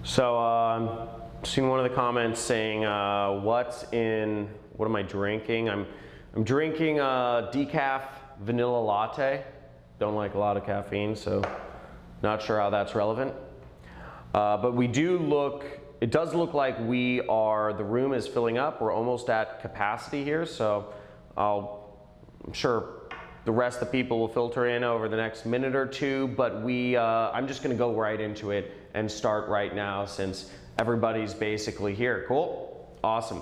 So seen one of the comments saying, what am I drinking? I'm drinking a decaf vanilla latte. Don't like a lot of caffeine, so not sure how that's relevant. But it does look like the room is filling up. We're almost at capacity here, so I'm sure the rest of the people will filter in over the next minute or two, but I'm just gonna go right into it and start right now since everybody's basically here. Cool? Awesome.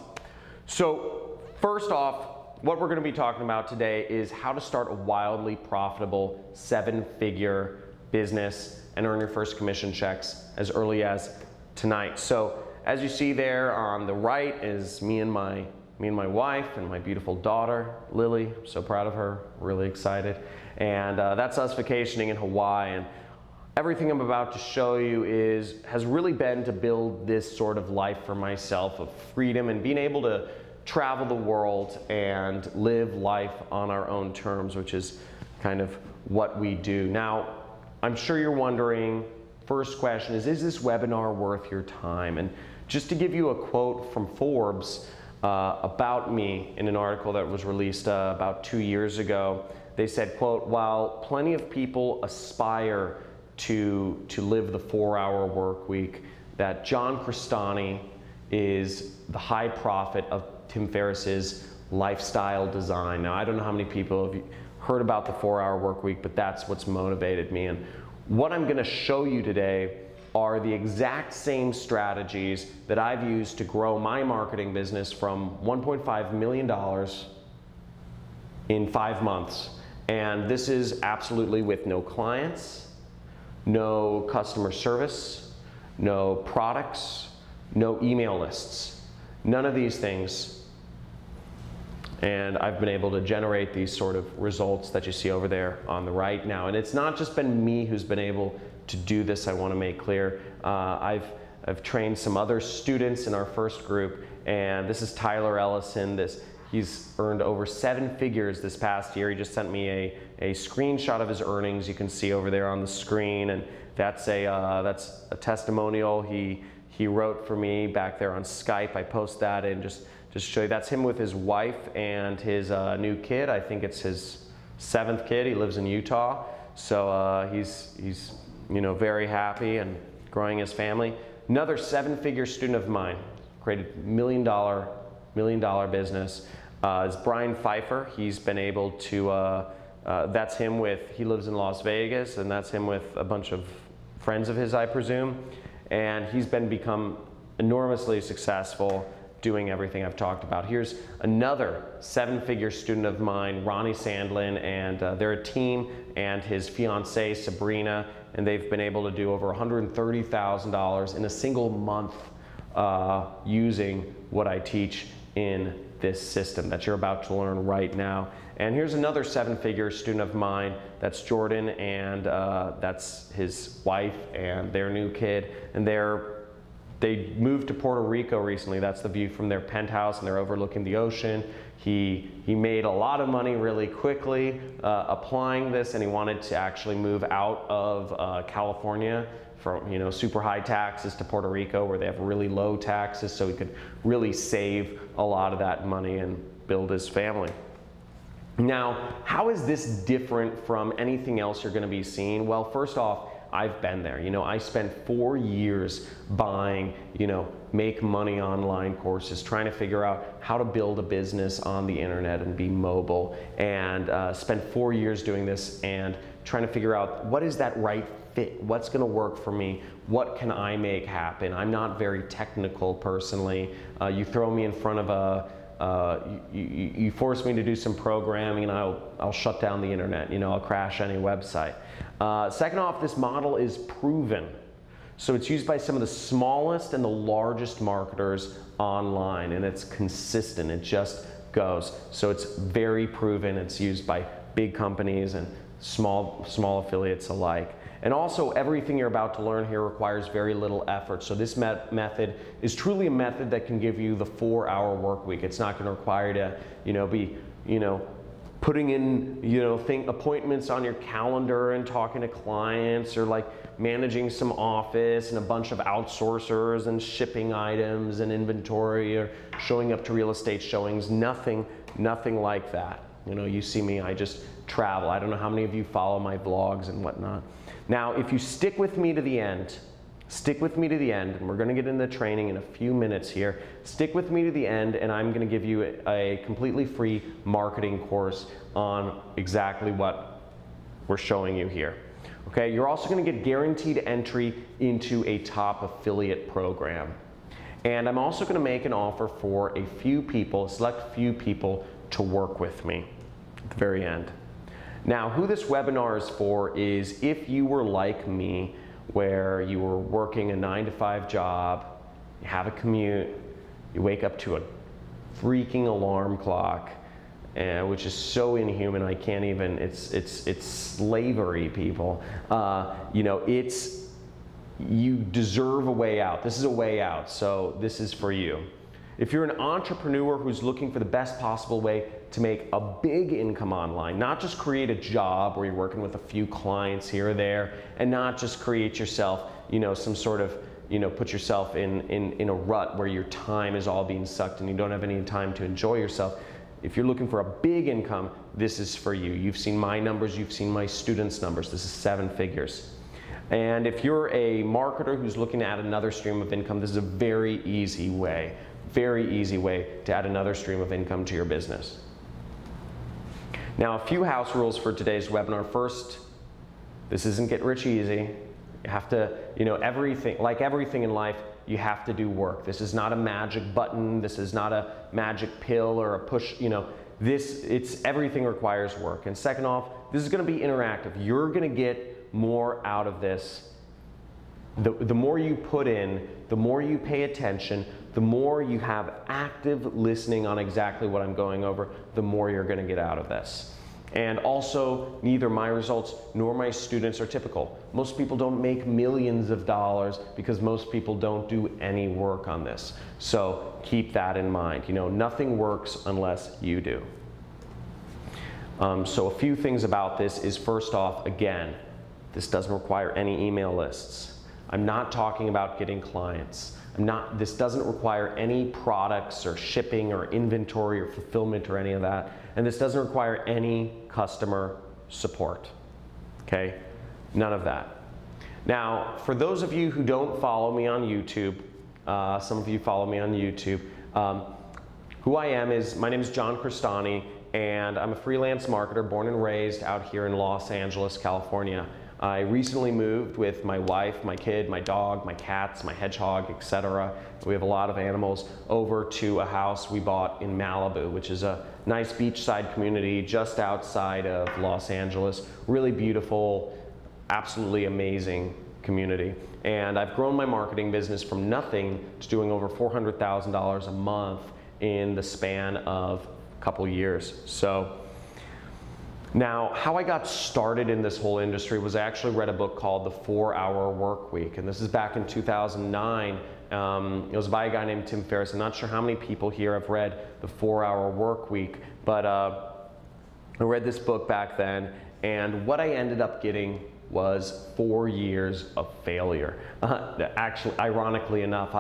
So first off, what we're gonna be talking about today is how to start a wildly profitable 7-figure business and earn your first commission checks as early as tonight. So as you see there on the right is me and my wife and my beautiful daughter, Lily. I'm so proud of her, really excited. And that's us vacationing in Hawaii. And everything I'm about to show you has really been to build this sort of life for myself of freedom and being able to travel the world and live life on our own terms, which is kind of what we do. Now, I'm sure you're wondering, first question is this webinar worth your time? And just to give you a quote from Forbes, about me in an article that was released about 2 years ago. They said, quote, while plenty of people aspire to live the 4-hour work week, that John Crestani is the high prophet of Tim Ferriss's lifestyle design. Now, I don't know how many people have heard about the 4-hour work week, but that's what's motivated me. And what I'm gonna show you today are the exact same strategies that I've used to grow my marketing business from $1.5 million in 5 months. And this is absolutely with no clients, no customer service, no products, no email lists, none of these things. And I've been able to generate these sort of results that you see over there on the right now. And it's not just been me who's been able to do this, I want to make clear. I've trained some other students in our first group, and this is Tyler Ellison. He's earned over 7 figures this past year. He just sent me a screenshot of his earnings. You can see over there on the screen, and that's a testimonial he wrote for me back there on Skype. I post that and just show you. That's him with his wife and his new kid. I think it's his 7th kid. He lives in Utah, so he's very happy and growing his family. Another 7-figure student of mine, created $1 million business, is Brian Pfeiffer. He's been able to, that's him he lives in Las Vegas, and that's him with a bunch of friends of his, I presume. And he's become enormously successful doing everything I've talked about. Here's another 7-figure student of mine, Ronnie Sandlin, and they're a team, and his fiancée, Sabrina, and they've been able to do over $130,000 in a single month using what I teach in this system that you're about to learn right now. And here's another 7-figure student of mine, that's Jordan, and that's his wife and their new kid, and they moved to Puerto Rico recently. That's the view from their penthouse, and they're overlooking the ocean. He made a lot of money really quickly applying this, and he wanted to actually move out of California from super high taxes to Puerto Rico where they have really low taxes, so he could really save a lot of that money and build his family. Now, how is this different from anything else you're going to be seeing? Well, first off, I've been there. I spent 4 years buying, make money online courses, trying to figure out how to build a business on the internet and be mobile, and spent 4 years doing this and trying to figure out what is that right fit, what's going to work for me, what can I make happen. I'm not very technical personally. You throw me in front of you force me to do some programming and I'll shut down the internet, I'll crash any website. Second off, this model is proven. So it's used by some of the smallest and the largest marketers online, and it's consistent, it just goes. So it's very proven, it's used by big companies and small affiliates alike. And also, everything you're about to learn here requires very little effort. So this method is truly a method that can give you the 4-hour work week. It's not going to require you to, be, putting in, appointments on your calendar and talking to clients, or like managing some office and a bunch of outsourcers and shipping items and inventory, or showing up to real estate showings. Nothing like that. You see me, I just travel. I don't know how many of you follow my vlogs and whatnot. Now, if you stick with me to the end, and we're going to get into the training in a few minutes here. Stick with me to the end, and I'm going to give you a completely free marketing course on exactly what we're showing you here. Okay, you're also going to get guaranteed entry into a top affiliate program. And I'm also going to make an offer for a select few people to work with me at the very end. Now, who this webinar is for is if you were like me, where you were working a 9-to-5 job, you have a commute, you wake up to a freaking alarm clock, which is so inhuman. I can't even. It's slavery, people. You deserve a way out. This is a way out. So this is for you. If you're an entrepreneur who's looking for the best possible way to make a big income online, not just create a job where you're working with a few clients here or there, and not just create yourself, some sort of, put yourself in a rut where your time is all being sucked and you don't have any time to enjoy yourself. If you're looking for a big income, this is for you. You've seen my numbers, you've seen my students' numbers. This is 7 figures. And if you're a marketer who's looking to add another stream of income, this is a very easy way to add another stream of income to your business. Now, a few house rules for today's webinar. First, this isn't get rich easy. You have to, like everything in life, you have to do work. This is not a magic button. This is not a magic pill or a push, everything requires work. And second off, this is going to be interactive. You're going to get more out of this. The more you put in, the more you pay attention, the more you have active listening on exactly what I'm going over, the more you're going to get out of this. And also, neither my results nor my students are typical. Most people don't make millions of dollars because most people don't do any work on this. So keep that in mind. Nothing works unless you do. So a few things about this is, first off, again, this doesn't require any email lists. I'm not talking about getting clients. This doesn't require any products or shipping or inventory or fulfillment or any of that. And this doesn't require any customer support. Okay? None of that. Now, for those of you who don't follow me on YouTube, some of you follow me on YouTube, who I am is, my name is John Cristani, and I'm a freelance marketer born and raised out here in Los Angeles, California. I recently moved with my wife, my kid, my dog, my cats, my hedgehog, etc. We have a lot of animals, over to a house we bought in Malibu, which is a nice beachside community just outside of Los Angeles. Really beautiful, absolutely amazing community. And I've grown my marketing business from nothing to doing over $400,000 a month in the span of a couple years. So now, how I got started in this whole industry was I actually read a book called The 4-Hour Work Week, and this is back in 2009. It was by a guy named Tim Ferriss. I'm not sure how many people here have read The 4-Hour Work Week, but I read this book back then, and what I ended up getting was 4 years of failure. Actually, ironically enough,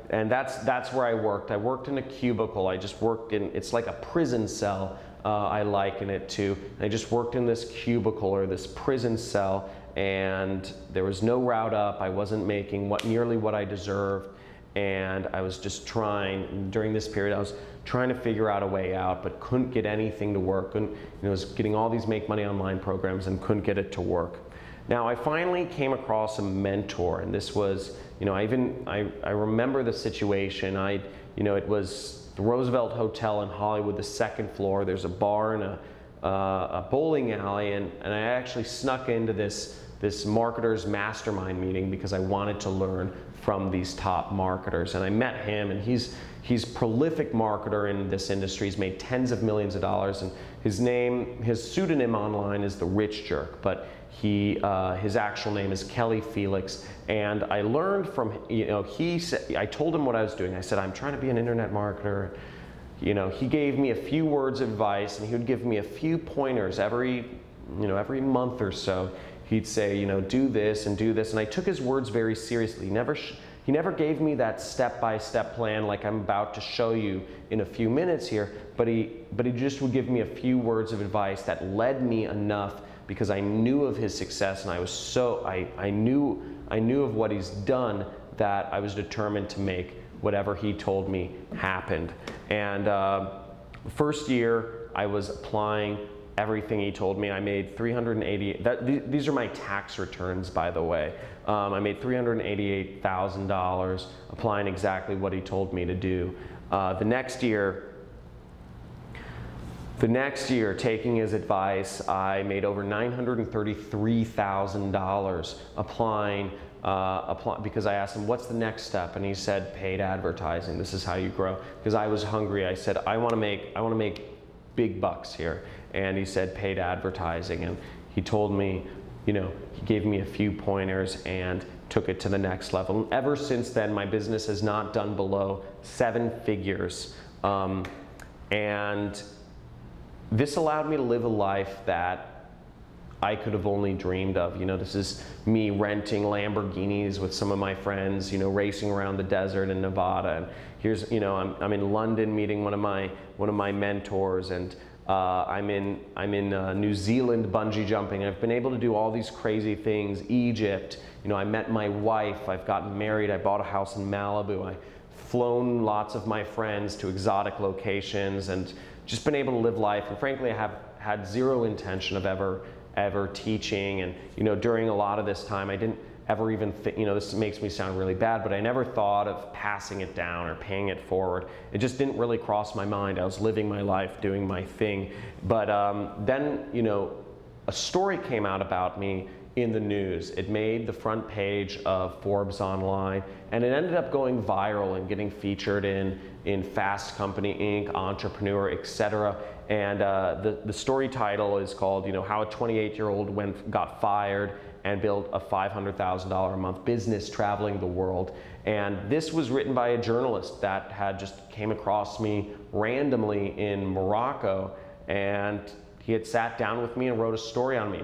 and that's where I worked. I worked in a cubicle. I just worked in, it's like a prison cell. I liken it to. I just worked in this cubicle or this prison cell, and there was no route up. I wasn't making nearly what I deserved, and I was just trying, during this period, I was trying to figure out a way out, but couldn't get anything to work. And I was getting all these make money online programs and couldn't get it to work. Now, I finally came across a mentor, and this was, I remember the situation. It was the Roosevelt Hotel in Hollywood, the 2nd floor. There's a bar and a bowling alley, and I actually snuck into this marketers mastermind meeting because I wanted to learn from these top marketers. And I met him, and he's a prolific marketer in this industry. He's made tens of millions of dollars, and his pseudonym online is The Rich Jerk, but his actual name is Kelly Felix. And I learned from, I told him what I was doing. I said, I'm trying to be an internet marketer. he gave me a few words of advice, and he would give me a few pointers every month or so. He'd say, do this and do this, and I took his words very seriously. He never gave me that step-by-step plan like I'm about to show you in a few minutes here, but he just would give me a few words of advice that led me enough, because I knew of his success, and I knew of what he's done, that I was determined to make whatever he told me happened. And the first year I was applying everything he told me. I made these are my tax returns, by the way. I made $388,000 applying exactly what he told me to do. The next year, taking his advice, I made over $933,000 applying, because I asked him, what's the next step? And he said, paid advertising. This is how you grow. Because I was hungry. I said, I want to make big bucks here. And he said, paid advertising. And he told me, he gave me a few pointers and took it to the next level. And ever since then, my business has not done below 7 figures. And this allowed me to live a life that I could have only dreamed of. This is me renting Lamborghinis with some of my friends, racing around the desert in Nevada. And here's, I'm in London meeting one of my mentors, and I'm in New Zealand bungee jumping. I've been able to do all these crazy things. Egypt, I met my wife. I've gotten married. I bought a house in Malibu. I've flown lots of my friends to exotic locations, and just been able to live life. And frankly, I have had zero intention of ever teaching. And during a lot of this time, I didn't ever even think, this makes me sound really bad, but I never thought of passing it down or paying it forward. It just didn't really cross my mind. I was living my life, doing my thing. But then, a story came out about me in the news. It made the front page of Forbes Online, and it ended up going viral and getting featured in Fast Company Inc., Entrepreneur, etc. And the story title is called, How a 28-year-old got fired and built a $500,000 a month business traveling the world. And this was written by a journalist that had just came across me randomly in Morocco, and he had sat down with me and wrote a story on me.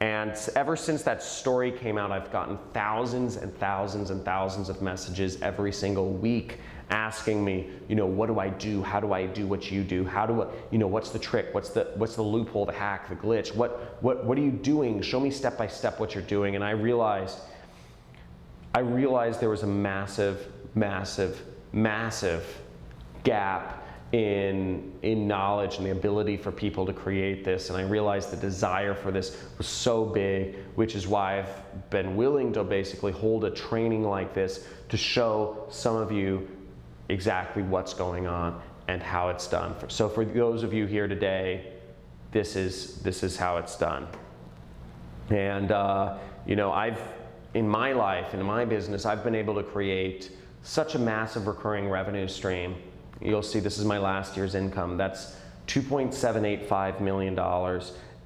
And ever since that story came out, I've gotten thousands and thousands and thousands of messages every single week asking me, what do I do? How do I do what you do? How do I, what's the trick? What's the loophole, the hack, the glitch? What are you doing? Show me step by step what you're doing. And I realized there was a massive, massive, massive gap in knowledge and the ability for people to create this. And I realized the desire for this was so big, which is why I've been willing to basically hold a training like this to show some of you exactly what's going on and how it's done. So for those of you here today, this is how it's done. And I've, in my life, in my business, I've been able to create such a massive recurring revenue stream. You'll see this is my last year's income. That's $2.785 million,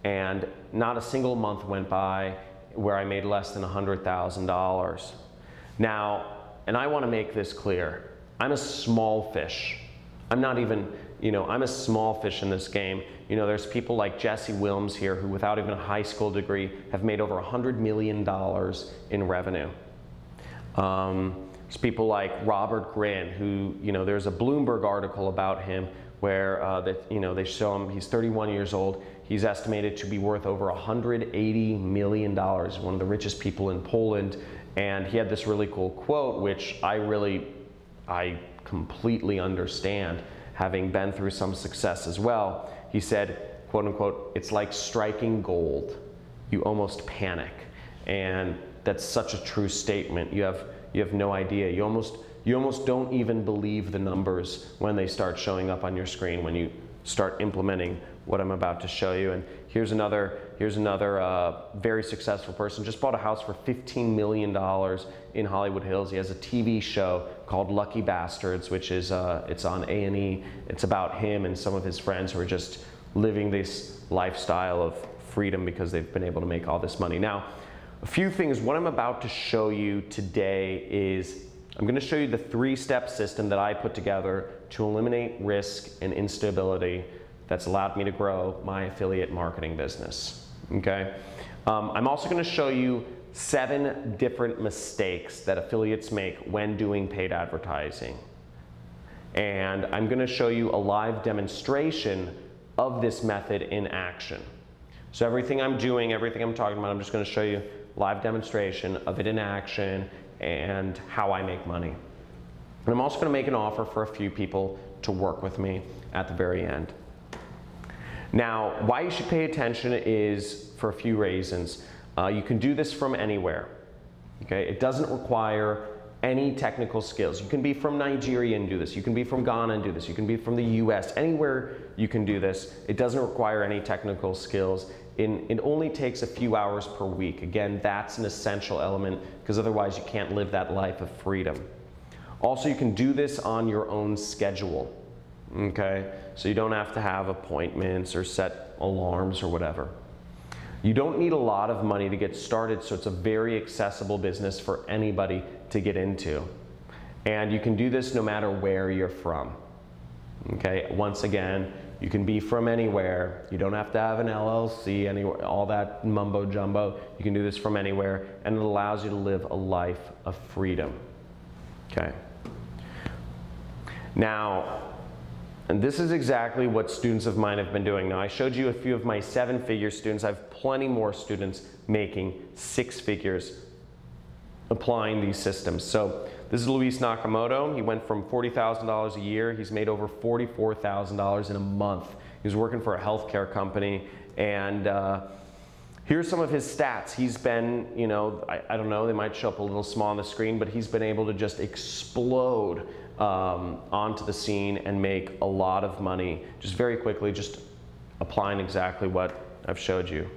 and not a single month went by where I made less than $100,000. Now, and I want to make this clear, I'm a small fish. I'm not even, I'm a small fish in this game. There's people like Jesse Wilms here who, without even a high school degree, have made over $100 million in revenue. There's people like Robert Grin, who, there's a Bloomberg article about him where they show him, he's 31 years old. He's estimated to be worth over $180 million, one of the richest people in Poland. And he had this really cool quote, which I completely understand, having been through some success as well. He said, quote unquote, "It's like striking gold. You almost panic." And that's such a true statement. You have no idea. You almost don't even believe the numbers when they start showing up on your screen, when you start implementing what I'm about to show you. And here's another very successful person. Just bought a house for $15 million in Hollywood Hills. He has a TV show called Lucky Bastards, which is it's on A&E. It's about him and some of his friends who are just living this lifestyle of freedom because they've been able to make all this money. Now, a few things. What I'm about to show you today is I'm going to show you the 3-step system that I put together to eliminate risk and instability that's allowed me to grow my affiliate marketing business. Okay? I'm also going to show you 7 different mistakes that affiliates make when doing paid advertising. And I'm going to show you a live demonstration of this method in action. So everything I'm doing, everything I'm talking about, I'm just going to show you live demonstration of it in action and how I make money. And I'm also going to make an offer for a few people to work with me at the very end. Now, why you should pay attention is for a few reasons. You can do this from anywhere. Okay? It doesn't require any technical skills. You can be from Nigeria and do this. You can be from Ghana and do this. You can be from the US. Anywhere you can do this. It doesn't require any technical skills. It only takes a few hours per week. Again, that's an essential element because otherwise you can't live that life of freedom. Also, you can do this on your own schedule. Okay? So you don't have to have appointments or set alarms or whatever. You don't need a lot of money to get started, so it's a very accessible business for anybody to get into. And you can do this no matter where you're from. Okay, once again, you can be from anywhere. You don't have to have an LLC, anywhere, all that mumbo jumbo. You can do this from anywhere, and it allows you to live a life of freedom. Okay. Now, and this is exactly what students of mine have been doing. Now, I showed you a few of my 7-figure students. I have plenty more students making 6 figures applying these systems. So this is Luis Nakamoto. He went from $40,000 a year. He's made over $44,000 in a month. He was working for a healthcare company, and here's some of his stats. He's been, you know, I don't know, they might show up a little small on the screen, but he's been able to just explode onto the scene and make a lot of money just very quickly, just applying exactly what I've showed you.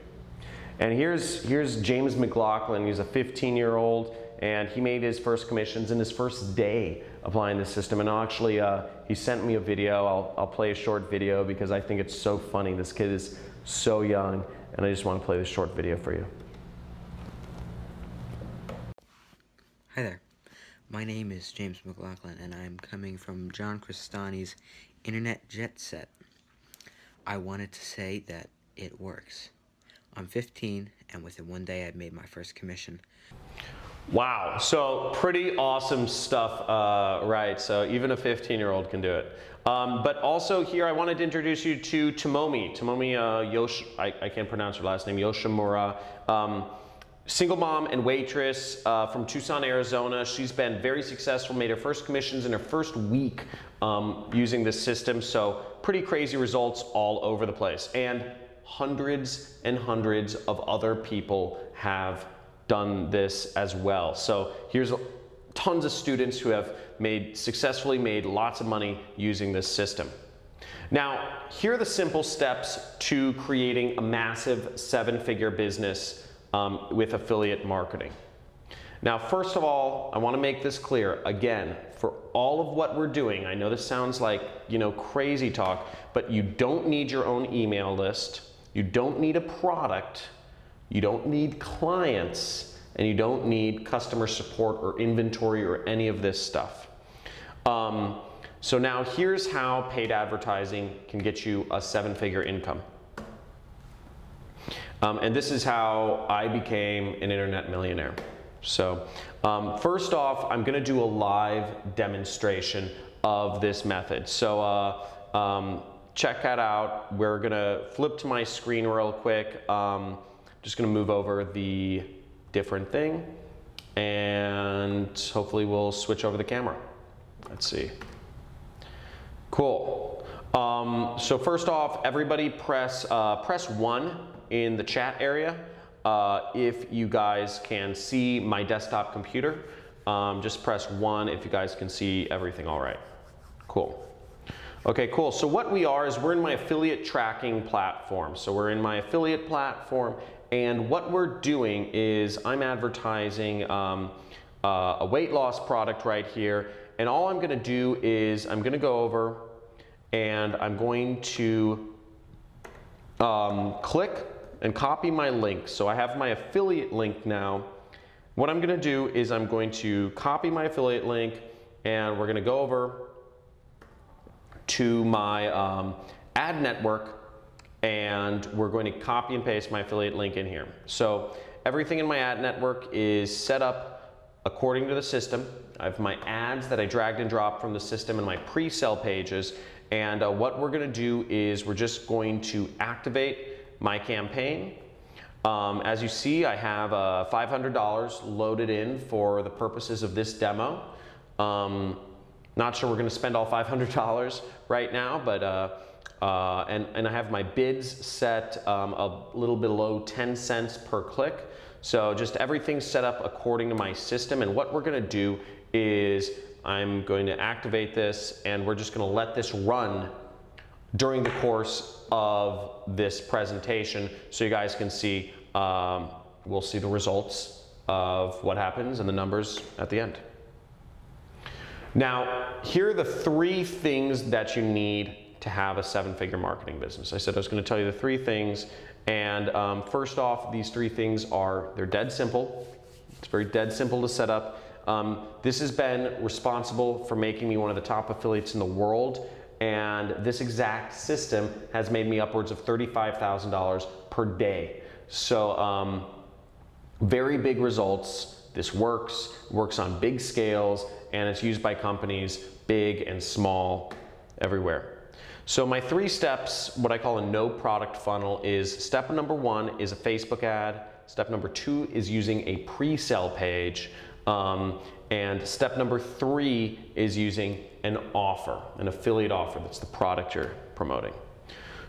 And here's James McLaughlin. He's a 15-year-old, and he made his first commissions in his first day applying this system. And actually, he sent me a video. I'll play a short video because I think it's so funny. This kid is so young, and I just want to play this short video for you. Hi there. My name is James McLaughlin, and I'm coming from John Cristani's Internet Jet Set. I wanted to say that it works. I'm 15, and within one day I've made my first commission. Wow, so pretty awesome stuff, right? So even a 15-year-old can do it. But also here I wanted to introduce you to Tomomi. Tomomi I can't pronounce her last name, Yoshimura. Single mom and waitress from Tucson, Arizona. She's been very successful, made her first commissions in her first week using this system. So pretty crazy results all over the place. And hundreds and hundreds of other people have done this as well. So here's tons of students who have successfully made lots of money using this system. Now, here are the simple steps to creating a massive 7-figure business with affiliate marketing. Now, first of all, I want to make this clear. Again, for all of what we're doing, I know this sounds like, you know, crazy talk, but you don't need your own email list. You don't need a product. You don't need clients, and you don't need customer support or inventory or any of this stuff. So now here's how paid advertising can get you a 7-figure income. And this is how I became an internet millionaire. So first off, I'm going to do a live demonstration of this method. So check that out. We're going to flip to my screen real quick. Just going to move over the different thing, and hopefully we'll switch over the camera. Let's see. Cool. So first off, everybody press 1 in the chat area if you guys can see my desktop computer. Just press 1 if you guys can see everything all right. Cool. Okay, cool. So what we are is we're in my affiliate tracking platform. So we're in my affiliate platform, and what we're doing is I'm advertising a weight loss product right here. And all I'm going to do is I'm going to go over and I'm going to click and copy my link. So I have my affiliate link now, What I'm going to do is I'm going to copy my affiliate link, and we're going to go over to my ad network, and we're going to copy and paste my affiliate link in here. So everything in my ad network is set up according to the system. I have my ads that I dragged and dropped from the system and my pre-sale pages. And what we're going to do is we're just going to activate my campaign. As you see, I have $500 loaded in for the purposes of this demo. Not sure we're going to spend all $500 right now, but and I have my bids set a little below 10 cents per click. So just everything's set up according to my system. And what we're going to do is I'm going to activate this, and we're just going to let this run during the course of this presentation so you guys can see, we'll see the results of what happens and the numbers at the end. Now, here are the 3 things that you need to have a 7-figure marketing business. I said I was going to tell you the 3 things, and first off, these 3 things they're dead simple. It's very dead simple to set up. This has been responsible for making me one of the top affiliates in the world, and this exact system has made me upwards of $35,000 per day. So very big results. This works on big scales, and it's used by companies big and small everywhere. So my 3 steps, what I call a no product funnel, is step number 1 is a Facebook ad. Step number 2 is using a pre-sale page. And step number 3 is using an offer, an affiliate offer. That's the product you're promoting.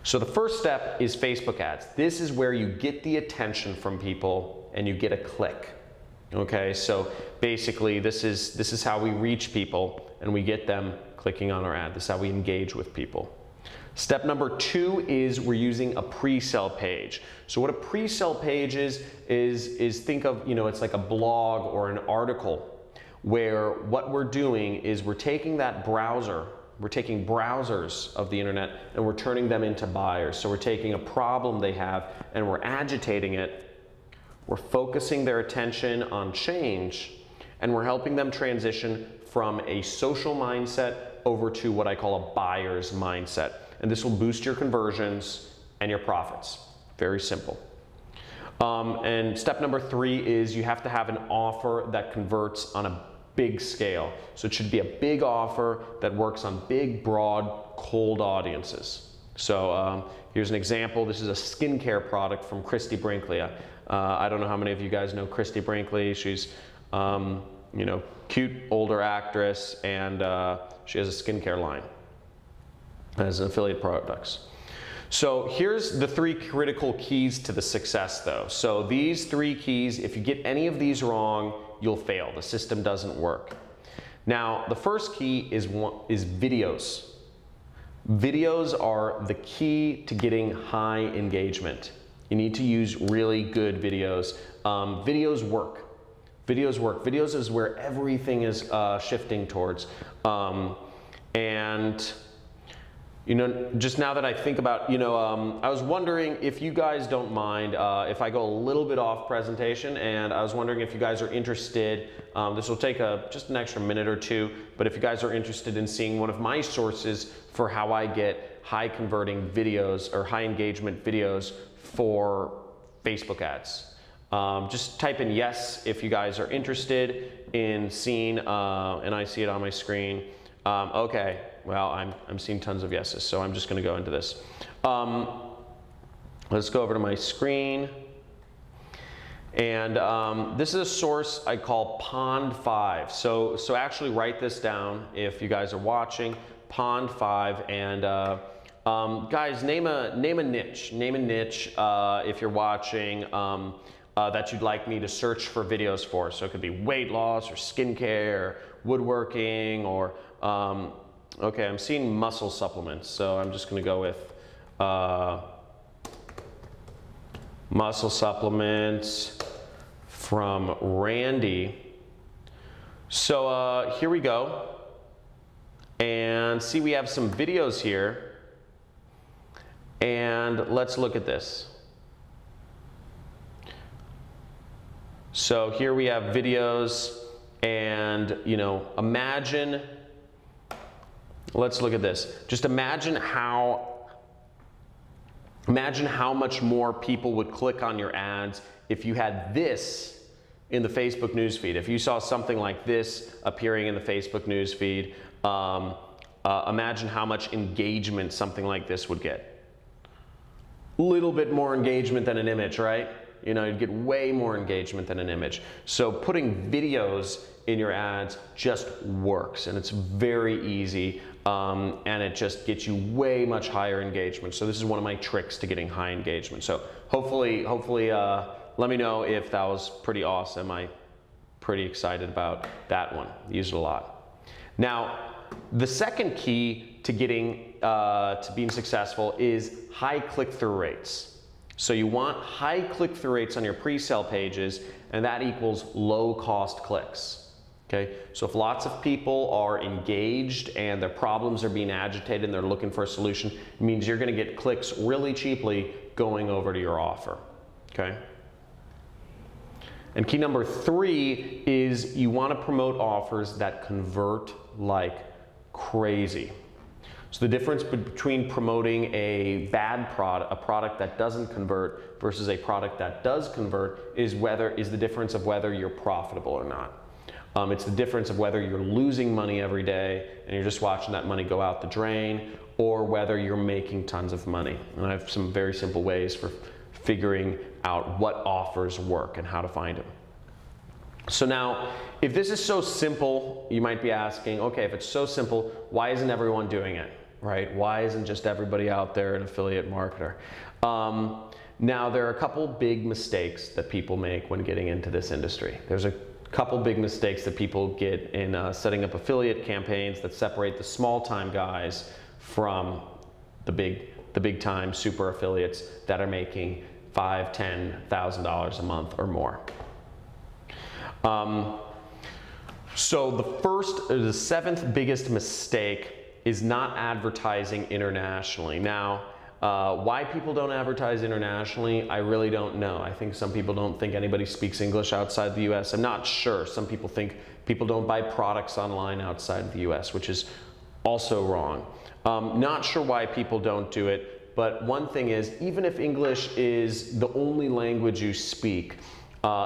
So the first step is Facebook ads. This is where you get the attention from people and you get a click. Okay, so basically this is how we reach people and we get them clicking on our ad. This is how we engage with people. Step number 2 is we're using a pre-sale page. So what a pre-sale page is think of, it's like a blog or an article where what we're doing is we're taking that browser, we're taking browsers of the internet and we're turning them into buyers. So we're taking a problem they have and we're agitating it. We're focusing their attention on change, and we're helping them transition from a social mindset over to what I call a buyer's mindset. And this will boost your conversions and your profits. Very simple. And step number 3 is you have to have an offer that converts on a big scale. So it should be a big offer that works on big, broad, cold audiences. So here's an example. This is a skincare product from Christy Brinkley. I don't know how many of you guys know Christy Brinkley. She's cute older actress, and she has a skincare line as an affiliate products. So here's the 3 critical keys to the success though. So these 3 keys, if you get any of these wrong, you'll fail. The system doesn't work. Now, the first key is videos. Videos are the key to getting high engagement. You need to use really good videos. Videos work. Videos work. Videos is where everything is shifting towards. And just now that I think about, I was wondering if you guys don't mind if I go a little bit off presentation, and I was wondering if you guys are interested. This will take just an extra minute or 2, but if you guys are interested in seeing one of my sources for how I get high converting videos or high engagement videos for Facebook ads. Just type in yes if you guys are interested in seeing, and I see it on my screen. Okay, well, I'm seeing tons of yeses, so I'm just going to go into this. Let's go over to my screen. And this is a source I call Pond 5. So actually write this down if you guys are watching. Pond 5, and guys, name a niche. Name a niche if you're watching that you'd like me to search for videos for. So it could be weight loss or skincare or woodworking or okay, I'm seeing muscle supplements, so I'm just going to go with muscle supplements from Randy. So here we go. And see, we have some videos here. And let's look at this. So here we have videos, and imagine, let's look at this. Just imagine how much more people would click on your ads if you had this in the Facebook newsfeed. If you saw something like this appearing in the Facebook newsfeed, imagine how much engagement something like this would get. A little bit more engagement than an image, right? You'd get way more engagement than an image. So putting videos in your ads just works, and it's very easy, and it just gets you way much higher engagement. So this is one of my tricks to getting high engagement. So hopefully, let me know if that was pretty awesome. I'm pretty excited about that one. Use it a lot. Now, the second key to getting to being successful is high click-through rates. So you want high click-through rates on your pre-sale pages, and that equals low-cost clicks. Okay, so if lots of people are engaged and their problems are being agitated and they're looking for a solution, it means you're going to get clicks really cheaply going over to your offer. Okay. And key number 3 is you want to promote offers that convert like crazy. So the difference between promoting a bad product, a product that doesn't convert, versus a product that does convert is the difference of whether you're profitable or not. It's the difference of whether you're losing money every day and you're just watching that money go out the drain, or whether you're making tons of money. And I have some very simple ways for figuring out what offers work and how to find them. So now, if this is so simple, you might be asking, okay, if it's so simple, why isn't everyone doing it, right? Why isn't just everybody out there an affiliate marketer? Now, there are a couple big mistakes that people make when getting into this industry. There's a couple big mistakes that people get in setting up affiliate campaigns that separate the small-time guys from the big time super affiliates that are making $5,000, $10,000 a month or more. So the seventh biggest mistake is not advertising internationally. Now, why people don't advertise internationally, I really don't know. I think some people don't think anybody speaks English outside the US. I'm not sure. Some people think people don't buy products online outside the US, which is also wrong. Not sure why people don't do it, but one thing is, even if English is the only language you speak,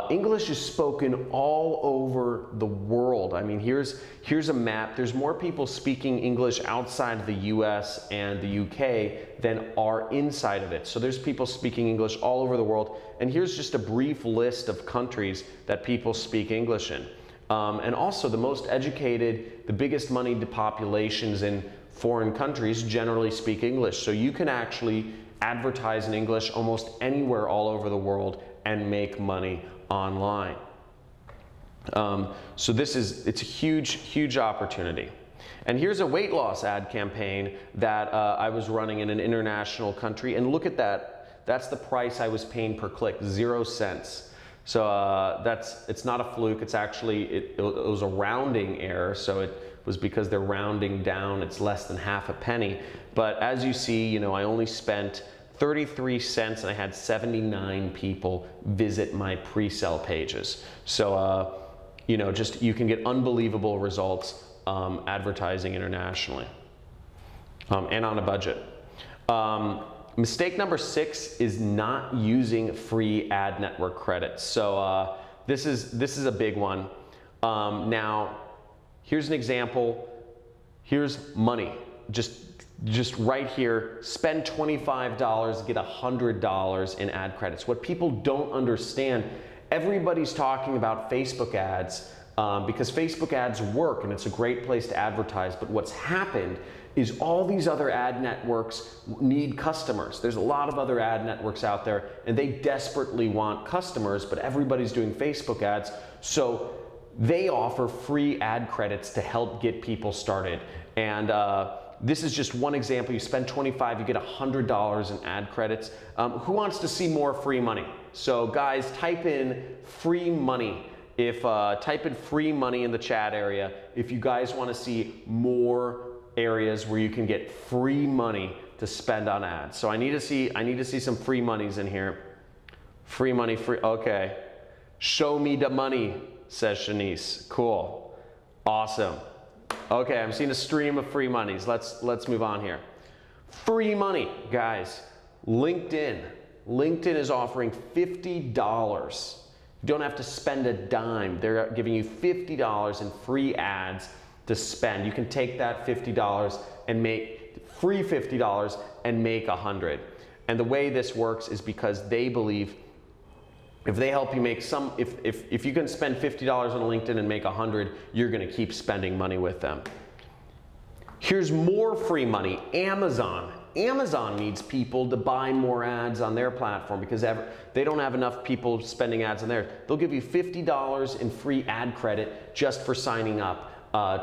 English is spoken all over the world. I mean, here's a map. There's more people speaking English outside of the US and the UK than are inside of it. So there's people speaking English all over the world. And here's just a brief list of countries that people speak English in. And also the most educated, the biggest moneyed populations in foreign countries generally speak English. So you can actually advertise in English almost anywhere all over the world and make money online. So it's a huge opportunity. And here's a weight loss ad campaign that I was running in an international country, and look at that. That's the price I was paying per click, 0 cents. So it's not a fluke. It's actually, it was a rounding error. So it was because they're rounding down. It's less than half a penny. But as you see, I only spent 33 cents and I had 79 people visit my pre-sale pages. So, you can get unbelievable results advertising internationally and on a budget. Mistake number 6 is not using free ad network credits. So this is a big one. Now, here's an example. Here's money. Just right here, spend $25, get $100 in ad credits. What people don't understand, everybody's talking about Facebook ads because Facebook ads work and it's a great place to advertise. But what's happened is all these other ad networks need customers. There's a lot of other ad networks out there and they desperately want customers, but everybody's doing Facebook ads. So they offer free ad credits to help get people started. And this is just one example. You spend $25, you get $100 in ad credits. Who wants to see more free money? So guys, type in free money. Type in free money in the chat area if you guys want to see more areas where you can get free money to spend on ads. So I need to see some free monies in here. Free money, okay. Show me the money, says Shanice. Cool. Awesome. Okay, I'm seeing a stream of free monies. Let's move on here. Free money, guys. LinkedIn. LinkedIn is offering $50. You don't have to spend a dime. They're giving you $50 in free ads to spend. You can take that $50 and make free $50 and make $100. And the way this works is because they believe if they help you make some, if you can spend $50 on LinkedIn and make $100, you're gonna keep spending money with them. Here's more free money, Amazon. Amazon needs people to buy more ads on their platform because they don't have enough people spending ads on theirs. They'll give you $50 in free ad credit just for signing up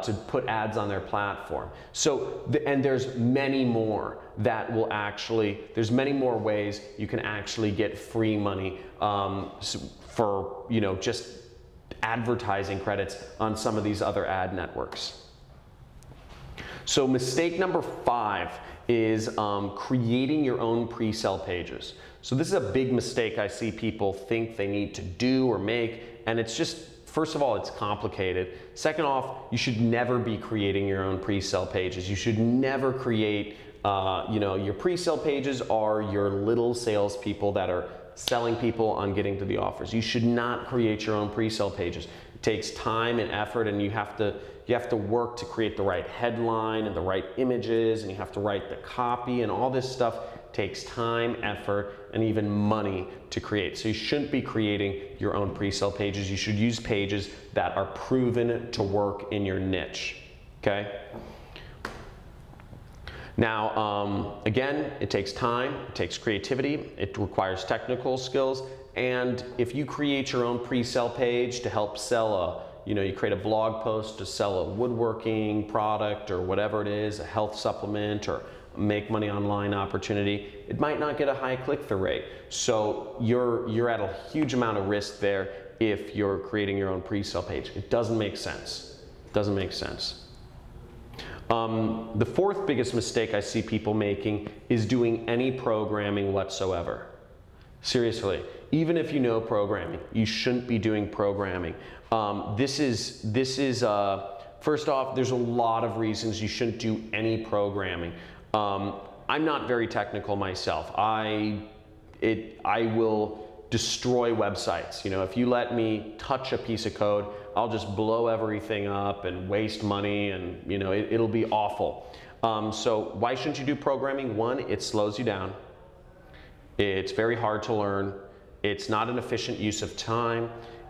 to put ads on their platform. So, and there's many more that will actually, there's many more ways you can actually get free money for, you know, just advertising credits on some of these other ad networks. So mistake number 5 is creating your own pre-sale pages. So this is a big mistake I see people think they need to do or make, and it's just, first of all, it's complicated. Second off, you should never be creating your own pre-sale pages. You should never create, you know, your pre-sale pages are your little salespeople that are selling people on getting to the offers. You should not create your own pre-sale pages. It takes time and effort, and you have to work to create the right headline and the right images, and you have to write the copy, and all this stuff takes time, effort, and even money to create. So you shouldn't be creating your own pre-sale pages. You should use pages that are proven to work in your niche, okay? Now, again, it takes time, it takes creativity, it requires technical skills, and if you create your own pre-sale page to help sell you create a blog post to sell a woodworking product or whatever it is, a health supplement or make money online opportunity, it might not get a high click-through rate. So you're at a huge amount of risk there if you're creating your own pre-sale page. It doesn't make sense. It doesn't make sense. The 4th biggest mistake I see people making is doing any programming whatsoever. Seriously, even if you know programming, you shouldn't be doing programming. This is first off, there's a lot of reasons you shouldn't do any programming. I'm not very technical myself. I will destroy websites. You know, if you let me touch a piece of code, I'll just blow everything up and waste money, and you know, it'll be awful. So why shouldn't you do programming? One, it slows you down. It's very hard to learn. It's not an efficient use of time.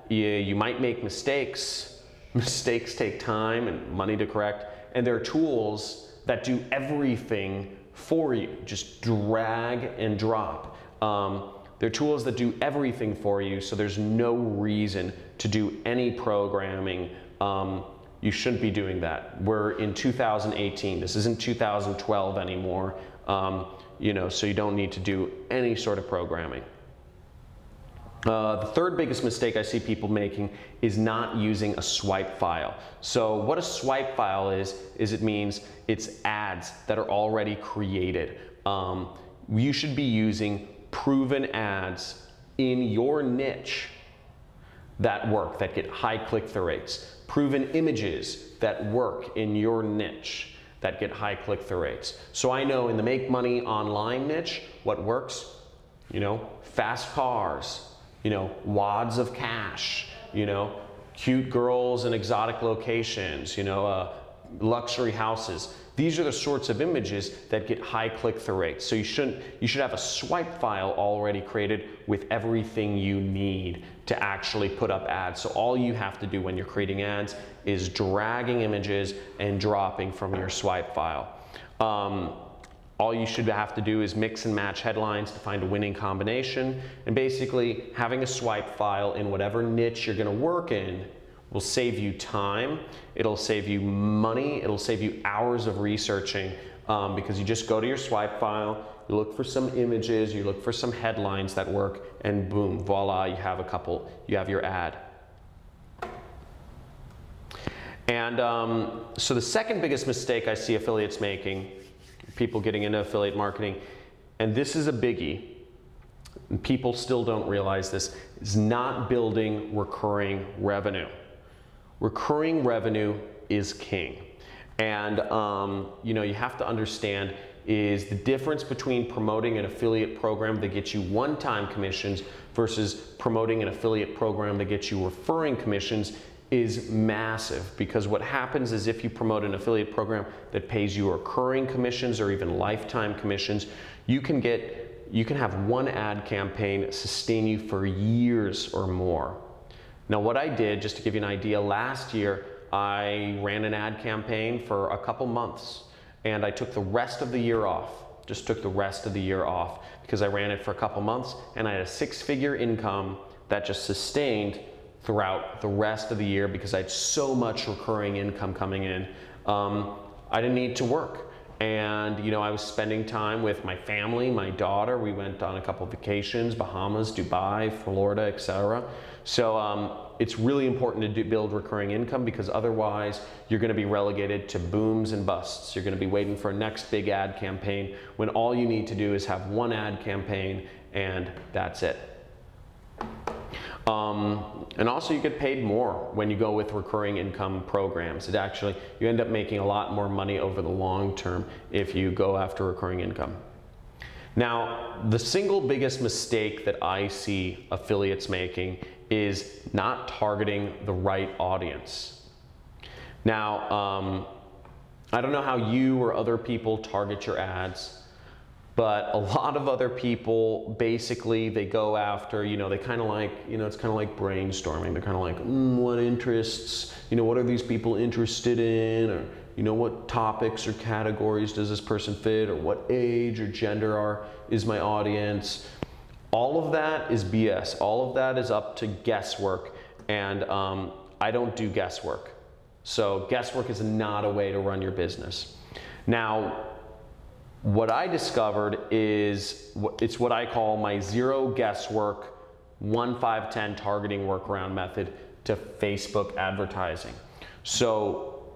You might make mistakes. Mistakes take time and money to correct. And there are tools that do everything for you. Just drag and drop. There are tools that do everything for you, so there's no reason to do any programming. You shouldn't be doing that. We're in 2018. This isn't 2012 anymore. You know, so you don't need to do any sort of programming. The 3rd biggest mistake I see people making is not using a swipe file. So what a swipe file is it means it's ads that are already created. You should be using proven ads in your niche that work, that get high click-through rates. Proven images that work in your niche that get high click-through rates. So I know in the make money online niche, what works, you know, fast cars, you know, wads of cash, you know, cute girls in exotic locations, you know, luxury houses. These are the sorts of images that get high click-through rates. So you should have a swipe file already created with everything you need to actually put up ads. So all you have to do when you're creating ads is dragging images and dropping from your swipe file. All you should have to do is mix and match headlines to find a winning combination, and basically having a swipe file in whatever niche you're going to work in will save you time, it'll save you money, it'll save you hours of researching, because you just go to your swipe file, you look for some images, you look for some headlines that work, and boom, voila, you have your ad. And so the 2nd biggest mistake I see affiliates making, people getting into affiliate marketing, and this is a biggie, and people still don't realize this, is not building recurring revenue. Recurring revenue is king. And you have to understand is the difference between promoting an affiliate program that gets you one-time commissions versus promoting an affiliate program that gets you referring commissions is massive, because what happens is if you promote an affiliate program that pays you recurring commissions or even lifetime commissions, you can have one ad campaign sustain you for years or more. Now what I did, just to give you an idea, last year I ran an ad campaign for a couple months and I took the rest of the year off. Just took the rest of the year off because I ran it for a couple months and I had a six-figure income that just sustained throughout the rest of the year because I had so much recurring income coming in. I didn't need to work. And I was spending time with my family, my daughter. We went on a couple of vacations, Bahamas, Dubai, Florida, etc. So it's really important to build recurring income, because otherwise you're going to be relegated to booms and busts. You're going to be waiting for a next big ad campaign when all you need to do is have one ad campaign and that's it. And also you get paid more when you go with recurring income programs. You end up making a lot more money over the long term if you go after recurring income. Now, the single biggest mistake that I see affiliates making is not targeting the right audience. Now, I don't know how you or other people target your ads, but a lot of other people, basically, they go after, they kind of like, it's kind of like brainstorming. They're kind of like, what interests, what are these people interested in? Or, what topics or categories does this person fit? Or what age or gender is my audience? All of that is BS. All of that is up to guesswork. And I don't do guesswork. So guesswork is not a way to run your business. Now, what I discovered is, it's what I call my zero guesswork 1-5-10 targeting workaround method to Facebook advertising. So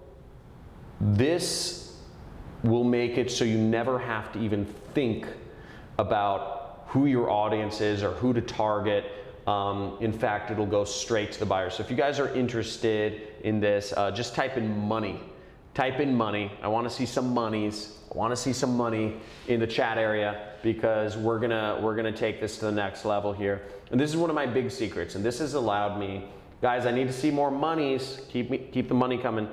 this will make it so you never have to even think about who your audience is or who to target. In fact, it'll go straight to the buyer. So if you guys are interested in this, just type in money. Type in money. I want to see some monies. I want to see some money in the chat area, because we're gonna take this to the next level here. And this is one of my big secrets, and this has allowed me, guys, I need to see more monies. Keep the money coming.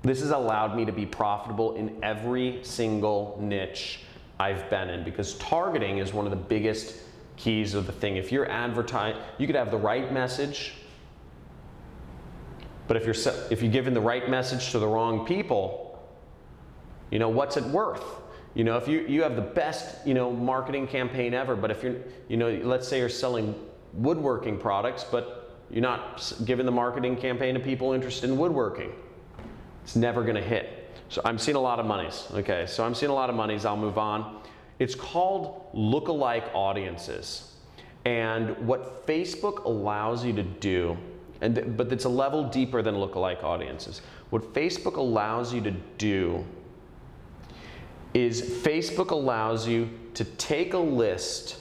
This has allowed me to be profitable in every single niche I've been in, because targeting is one of the biggest keys of the thing. If you're advertising, you could have the right message, but if you're giving the right message to the wrong people, what's it worth? If you have the best, marketing campaign ever, but if you're, let's say you're selling woodworking products, but you're not giving the marketing campaign to people interested in woodworking, it's never going to hit. So I'm seeing a lot of monies. Okay, so I'm seeing a lot of monies. I'll move on. It's called lookalike audiences. And what Facebook allows you to do, but it's a level deeper than lookalike audiences. What Facebook allows you to do is Facebook allows you to take a list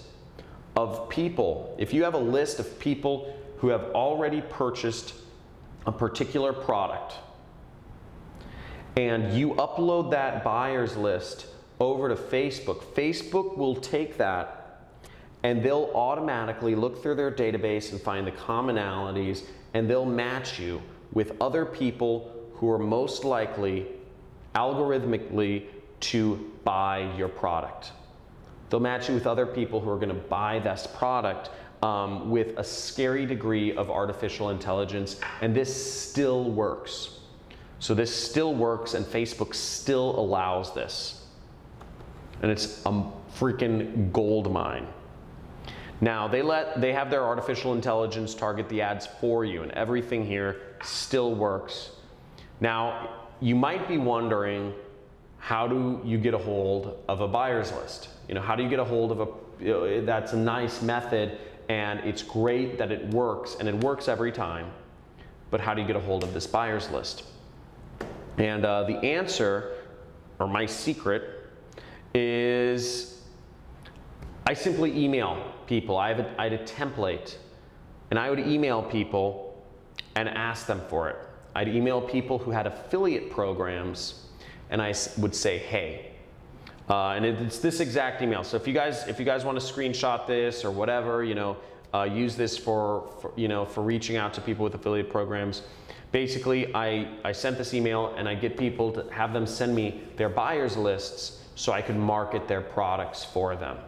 of people. If you have a list of people who have already purchased a particular product, and you upload that buyer's list over to Facebook, Facebook will take that and they'll automatically look through their database and find the commonalities, and they'll match you with other people who are most likely algorithmically to buy your product. They'll match you with other people who are going to buy this product with a scary degree of artificial intelligence, and this still works. So this still works, and Facebook still allows this. And it's a freaking gold mine. Now, they have their artificial intelligence target the ads for you, and everything here still works. Now, you might be wondering, how do you get a hold of a buyer's list? How do you get a hold of that's a nice method, and it's great that it works, and it works every time. But how do you get a hold of this buyer's list? And the answer, or my secret, is I simply email people. I had a template, and I would email people and ask them for it. I'd email people who had affiliate programs, and I would say, hey. And it's this exact email. So if you guys want to screenshot this or whatever, use this for reaching out to people with affiliate programs. Basically, I sent this email, and I get people to have them send me their buyers lists so I could market their products for them.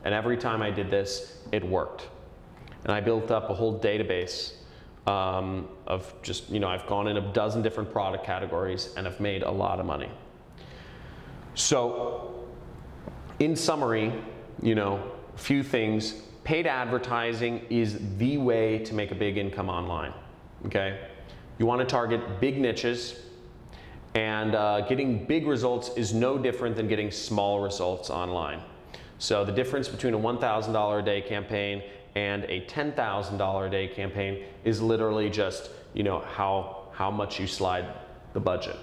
And every time I did this, it worked. And I built up a whole database of just, I've gone in a dozen different product categories and I've made a lot of money. So, in summary, a few things. Paid advertising is the way to make a big income online, okay? You want to target big niches, and getting big results is no different than getting small results online. So the difference between a $1,000 a day campaign and a $10,000 a day campaign is literally just, how much you slide the budget.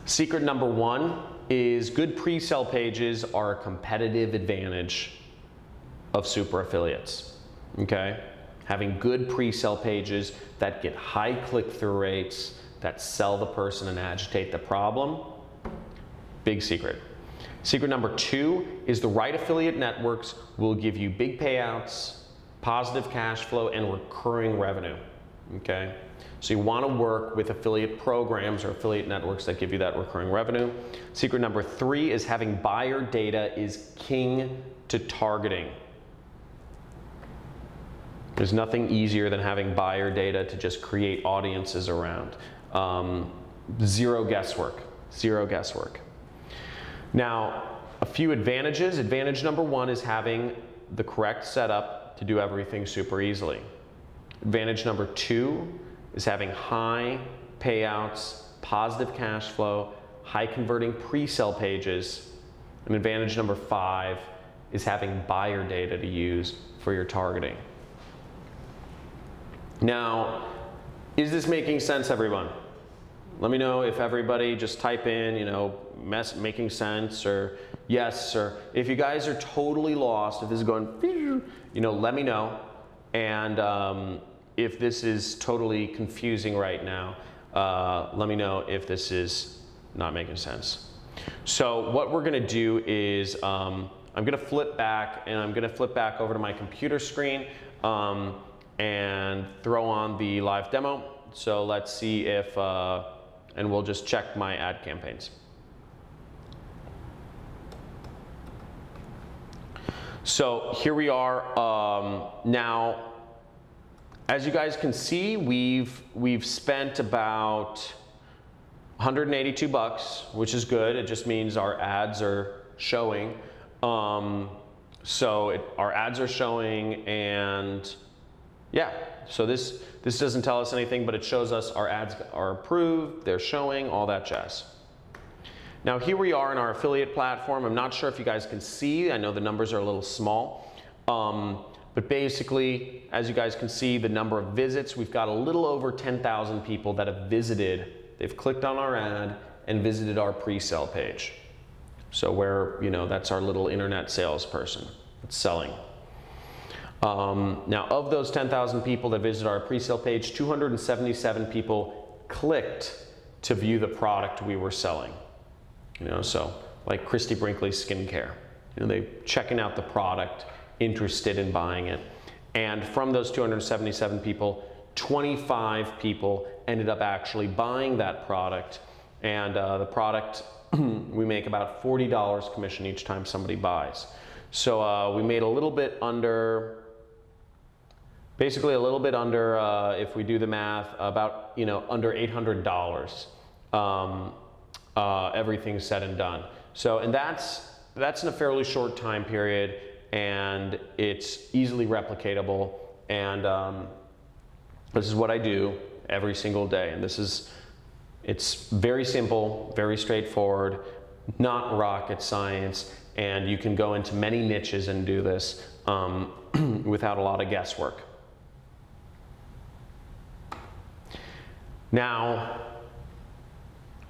Secret number one is good pre-sale pages are a competitive advantage of super affiliates, okay? Having good pre-sale pages that get high click-through rates, that sell the person and agitate the problem, big secret. Secret number two is the right affiliate networks will give you big payouts, positive cash flow, and recurring revenue, okay? So you want to work with affiliate programs or affiliate networks that give you that recurring revenue. Secret number three is having buyer data is king to targeting. There's nothing easier than having buyer data to just create audiences around. Zero guesswork, zero guesswork. Now, a few advantages. Advantage number one is having the correct setup to do everything super easily. Advantage number two is having high payouts, positive cash flow, high converting pre-sale pages. And advantage number five is having buyer data to use for your targeting. Now, is this making sense, everyone? Let me know if everybody just type in, making sense, or yes, or if you guys are totally lost, if this is going, let me know. And if this is totally confusing right now, let me know if this is not making sense. So what we're gonna do is I'm gonna flip back, and I'm gonna flip back over to my computer screen and throw on the live demo. So let's see if, and we'll just check my ad campaigns. So here we are. Now, as you guys can see, we've spent about 182 bucks, which is good. It just means our ads are showing. Our ads are showing, and yeah. So this doesn't tell us anything, but it shows us our ads are approved, they're showing, all that jazz. Now here we are in our affiliate platform. I'm not sure if you guys can see. I know the numbers are a little small. But basically, as you guys can see, the number of visits, we've got a little over 10,000 people that have visited. They've clicked on our ad and visited our pre-sale page. So that's our little internet salesperson that's selling. Now, of those 10,000 people that visited our pre-sale page, 277 people clicked to view the product we were selling. So like Christy Brinkley's skincare. They're checking out the product, interested in buying it. And from those 277 people, 25 people ended up actually buying that product. And the product, we make about $40 commission each time somebody buys. So we made a little bit under, basically a little bit under, if we do the math, about under $800. Everything's said and done. So, and that's in a fairly short time period, and it's easily replicatable. And this is what I do every single day. And it's very simple, very straightforward, not rocket science, and you can go into many niches and do this without a lot of guesswork. Now,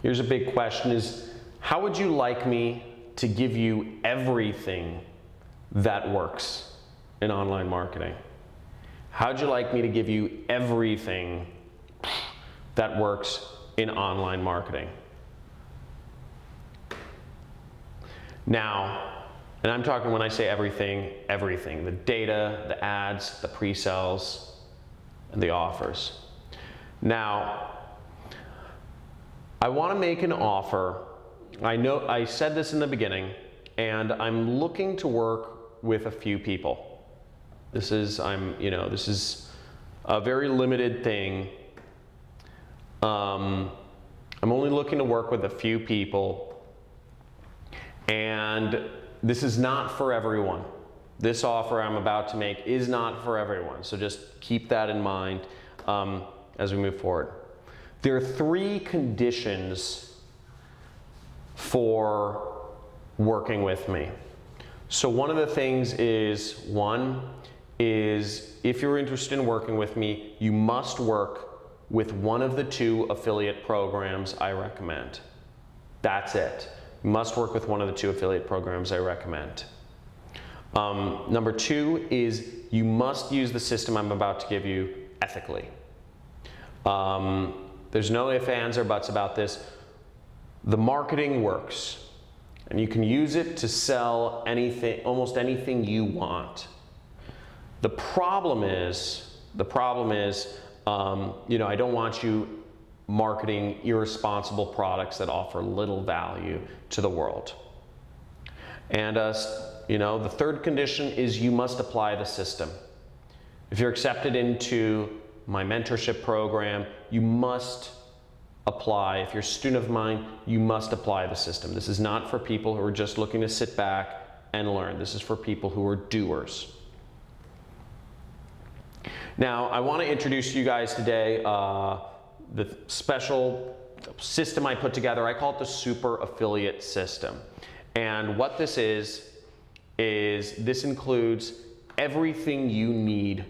here's a big question: is how would you like me to give you everything that works in online marketing? How'd you like me to give you everything that works in online marketing? Now, and I'm talking, when I say everything, everything. The data, the ads, the pre-sales, and the offers. Now, I want to make an offer. I know I said this in the beginning, and I'm looking to work with a few people. This is a very limited thing. I'm only looking to work with a few people, and this is not for everyone. This offer I'm about to make is not for everyone, so just keep that in mind as we move forward. There are 3 conditions for working with me. So one of the things is, if you're interested in working with me, you must work with one of the 2 affiliate programs I recommend. That's it. You must work with one of the 2 affiliate programs I recommend. Number 2 is you must use the system I'm about to give you ethically. There's no ifs, ands, or buts about this. The marketing works, and you can use it to sell anything, almost anything you want. The problem is, I don't want you marketing irresponsible products that offer little value to the world. And the 3rd condition is you must apply the system. If you're accepted into my mentorship program, you must apply. If you're a student of mine, you must apply the system. This is not for people who are just looking to sit back and learn. This is for people who are doers. Now, I want to introduce to you guys today the special system I put together. I call it the Super Affiliate System. And what this is this includes everything you need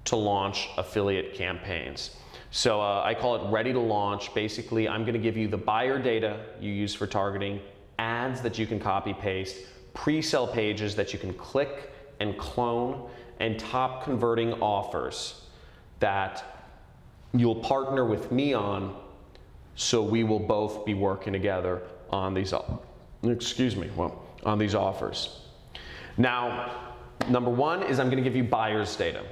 to launch affiliate campaigns. So I call it ready to launch. Basically, I'm going to give you the buyer data you use for targeting, ads that you can copy paste, pre-sale pages that you can click and clone, and top converting offers that you'll partner with me on, so we will both be working together on these, on these offers. Now, number 1 is I'm going to give you buyer's data.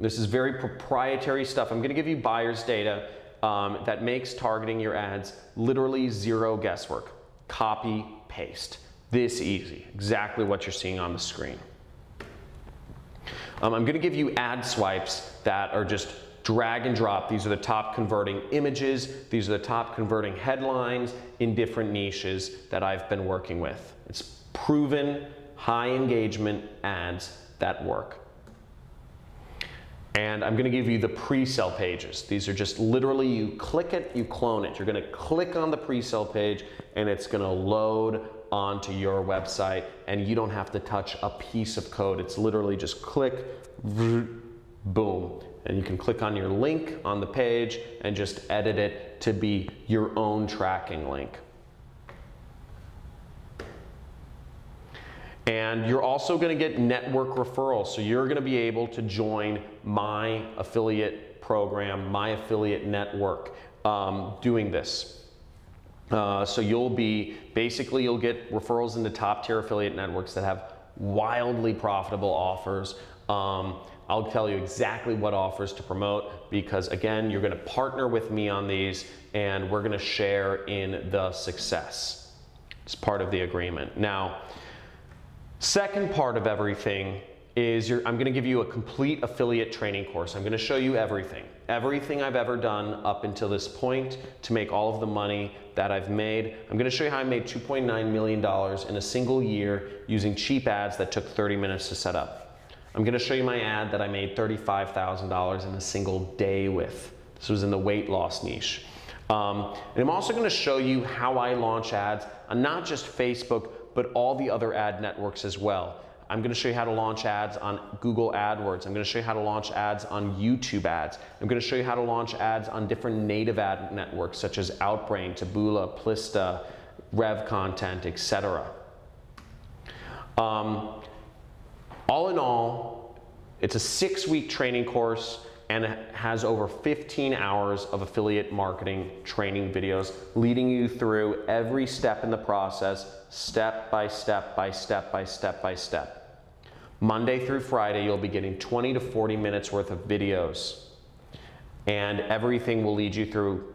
This is very proprietary stuff. I'm going to give you buyer's data that makes targeting your ads literally 0 guesswork. Copy, paste. This easy. Exactly what you're seeing on the screen. I'm going to give you ad swipes that are just drag and drop. These are the top converting images. These are the top converting headlines in different niches that I've been working with. It's proven high engagement ads that work. And I'm going to give you the pre-sale pages. These are just literally, you click it, you clone it. You're going to click on the pre-sale page and it's going to load onto your website, and you don't have to touch a piece of code. It's literally just click, boom. And you can click on your link on the page and just edit it to be your own tracking link. And you're also going to get network referrals. So you're going to be able to join my affiliate program, my affiliate network, doing this. So you'll get referrals into top tier affiliate networks that have wildly profitable offers. I'll tell you exactly what offers to promote, because again, you're going to partner with me on these and we're going to share in the success. It's part of the agreement. Now, second part of everything is I'm going to give you a complete affiliate training course. I'm going to show you everything I've ever done up until this point to make all of the money that I've made. I'm going to show you how I made $2.9 million in a single year using cheap ads that took 30 minutes to set up. I'm going to show you my ad that I made $35,000 in a single day with. This was in the weight loss niche. And I'm also going to show you how I launch ads on not just Facebook, but all the other ad networks as well. I'm going to show you how to launch ads on Google AdWords. I'm going to show you how to launch ads on YouTube ads. I'm going to show you how to launch ads on different native ad networks such as Outbrain, Taboola, Plista, rev content, etc. All in all, it's a 6-week training course, and it has over 15 hours of affiliate marketing training videos leading you through every step in the process, step by step by step by step by step. Monday through Friday, you'll be getting 20 to 40 minutes worth of videos, and everything will lead you through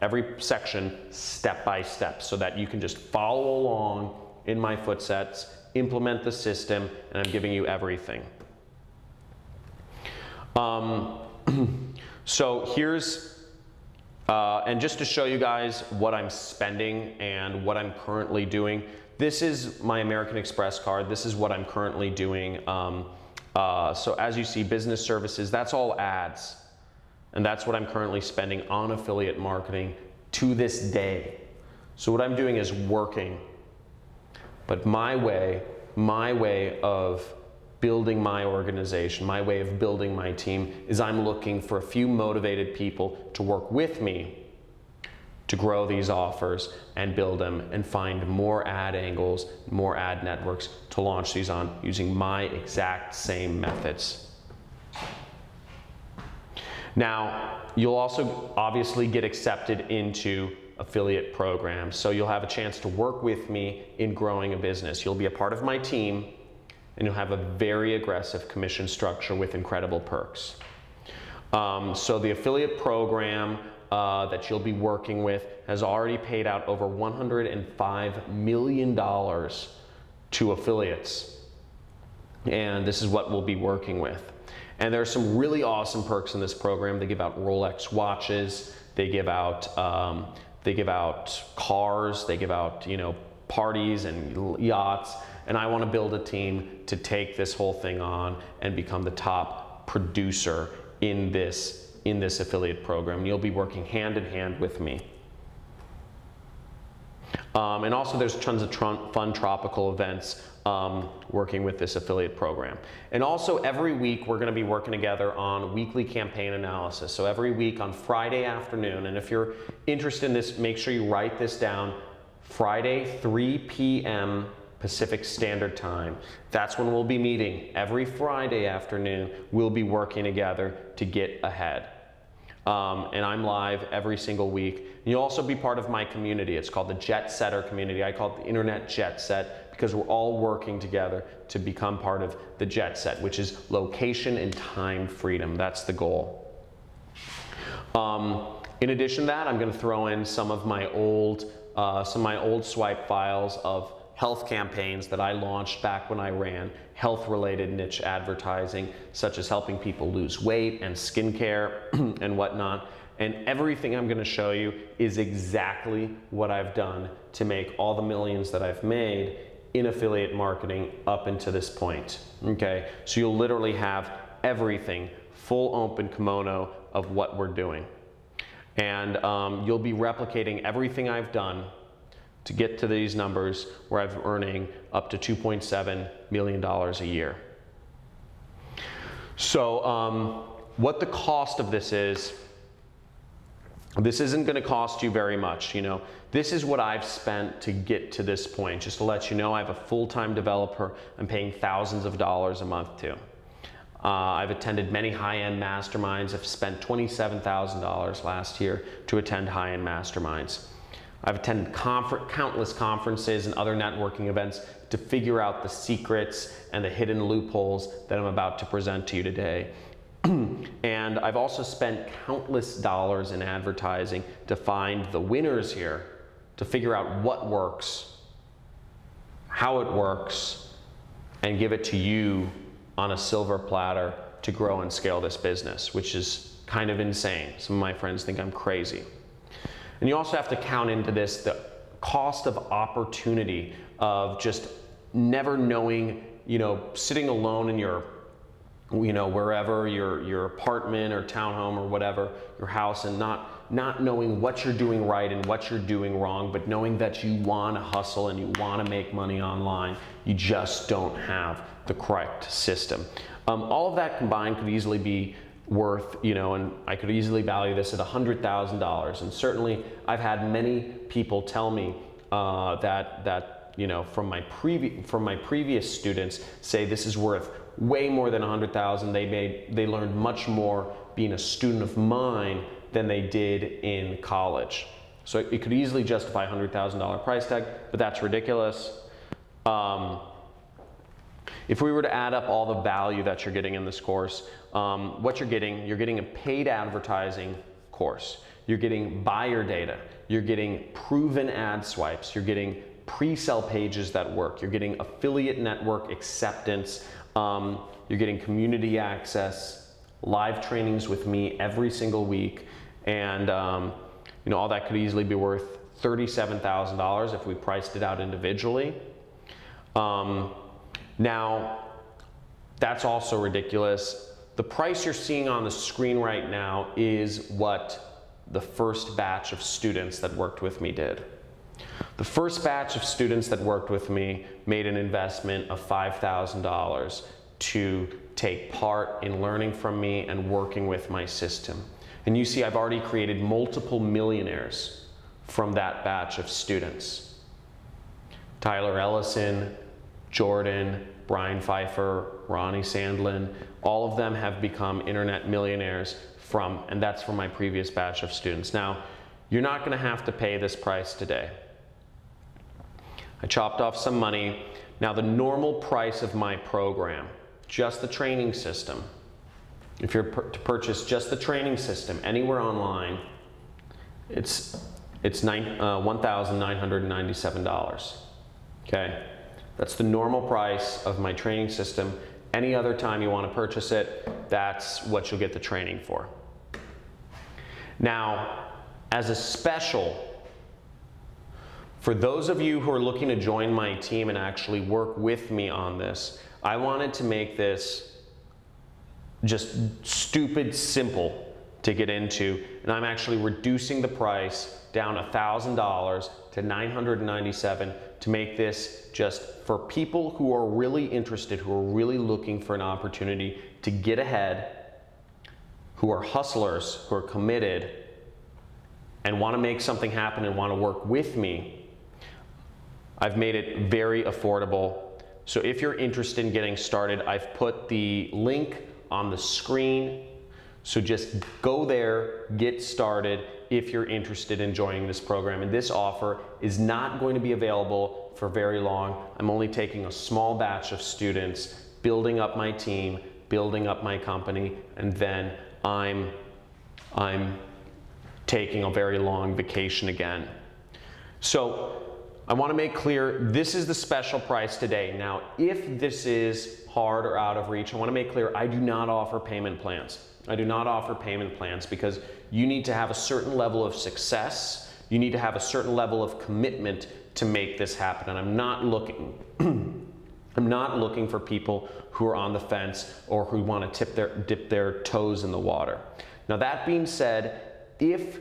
every section step by step so that you can just follow along in my footsteps, implement the system, and I'm giving you everything. So here's, and just to show you guys what I'm spending and what I'm currently doing, this is my American Express card. This is what I'm currently doing. So as you see, business services, that's all ads. And that's what I'm currently spending on affiliate marketing to this day. So what I'm doing is working. But my way of building my organization, my way of building my team, is I'm looking for a few motivated people to work with me to grow these offers and build them and find more ad angles, more ad networks to launch these on using my exact same methods. Now, you'll also obviously get accepted into affiliate programs, so you'll have a chance to work with me in growing a business. You'll be a part of my team, and you'll have a very aggressive commission structure with incredible perks. So the affiliate program that you'll be working with has already paid out over $105 million to affiliates. And this is what we'll be working with. And there are some really awesome perks in this program. They give out Rolex watches, they give out cars, they give out, you know, parties and yachts. And I want to build a team to take this whole thing on and become the top producer in this affiliate program. You'll be working hand in hand with me. And also there's tons of fun tropical events working with this affiliate program. And also every week we're going to be working together on weekly campaign analysis. So every week on Friday afternoon, and if you're interested in this, make sure you write this down, Friday 3 p.m. Pacific Standard Time. That's when we'll be meeting. Every Friday afternoon, we'll be working together to get ahead. And I'm live every single week. You'll also be part of my community. It's called the Jet Setter community. I call it the Internet Jet Set because we're all working together to become part of the Jet Set, which is location and time freedom. That's the goal. In addition to that, I'm going to throw in some of my old swipe files of health campaigns that I launched back when I ran health-related niche advertising, such as helping people lose weight and skincare and whatnot. And everything I'm going to show you is exactly what I've done to make all the millions that I've made in affiliate marketing up until this point. Okay, so you'll literally have everything, full open kimono of what we're doing. And you'll be replicating everything I've done to get to these numbers where I'm earning up to $2.7 million a year. So what the cost of this is, this isn't going to cost you very much. You know, this is what I've spent to get to this point. Just to let you know, I have a full-time developer I'm paying thousands of dollars a month to. I've attended many high-end masterminds. I've spent $27,000 last year to attend high-end masterminds. I've attended countless conferences and other networking events to figure out the secrets and the hidden loopholes that I'm about to present to you today. And I've also spent countless dollars in advertising to find the winners here, to figure out what works, how it works, and give it to you on a silver platter to grow and scale this business, which is kind of insane. Some of my friends think I'm crazy. And you also have to count into this the cost of opportunity of just never knowing, you know, sitting alone in your, you know, wherever, your apartment or townhome or whatever, your house, and not knowing what you're doing right and what you're doing wrong, but knowing that you want to hustle and you want to make money online. You just don't have the correct system. All of that combined could easily be worth, you know, and I could easily value this at $100,000. And certainly I've had many people tell me, that you know, from my previous students say this is worth way more than $100,000. They learned much more being a student of mine than they did in college. So it could easily justify a $100,000 price tag, but that's ridiculous. If we were to add up all the value that you're getting in this course, what you're getting a paid advertising course. You're getting buyer data. You're getting proven ad swipes. You're getting pre-sell pages that work. You're getting affiliate network acceptance. You're getting community access, live trainings with me every single week, and you know, all that could easily be worth $37,000 if we priced it out individually. Now, that's also ridiculous. The price you're seeing on the screen right now is what the first batch of students that worked with me did. The first batch of students that worked with me made an investment of $5,000 to take part in learning from me and working with my system. And you see, I've already created multiple millionaires from that batch of students. Tyler Ellison, Jordan, Brian Pfeiffer, Ronnie Sandlin, all of them have become internet millionaires and that's from my previous batch of students. Now, you're not gonna have to pay this price today. I chopped off some money. Now, the normal price of my program, just the training system, if you're to purchase just the training system anywhere online, it's $1,997, okay? That's the normal price of my training system. Any other time you want to purchase it, that's what you'll get the training for. Now, as a special, for those of you who are looking to join my team and actually work with me on this, I wanted to make this just stupid simple to get into, and I'm actually reducing the price down $1,000 to $997 to make this just for people who are really interested, who are really looking for an opportunity to get ahead, who are hustlers, who are committed, and want to make something happen and want to work with me. I've made it very affordable. So if you're interested in getting started, I've put the link on the screen. So just go there, get started if you're interested in joining this program. And this offer is not going to be available for very long. I'm only taking a small batch of students, building up my team, building up my company, and then I'm taking a very long vacation again. So I want to make clear, this is the special price today. Now, if this is hard or out of reach, I want to make clear, I do not offer payment plans. I do not offer payment plans because you need to have a certain level of success. You need to have a certain level of commitment to make this happen. And I'm not looking, I'm not looking for people who are on the fence or who want to dip their toes in the water. Now, that being said, if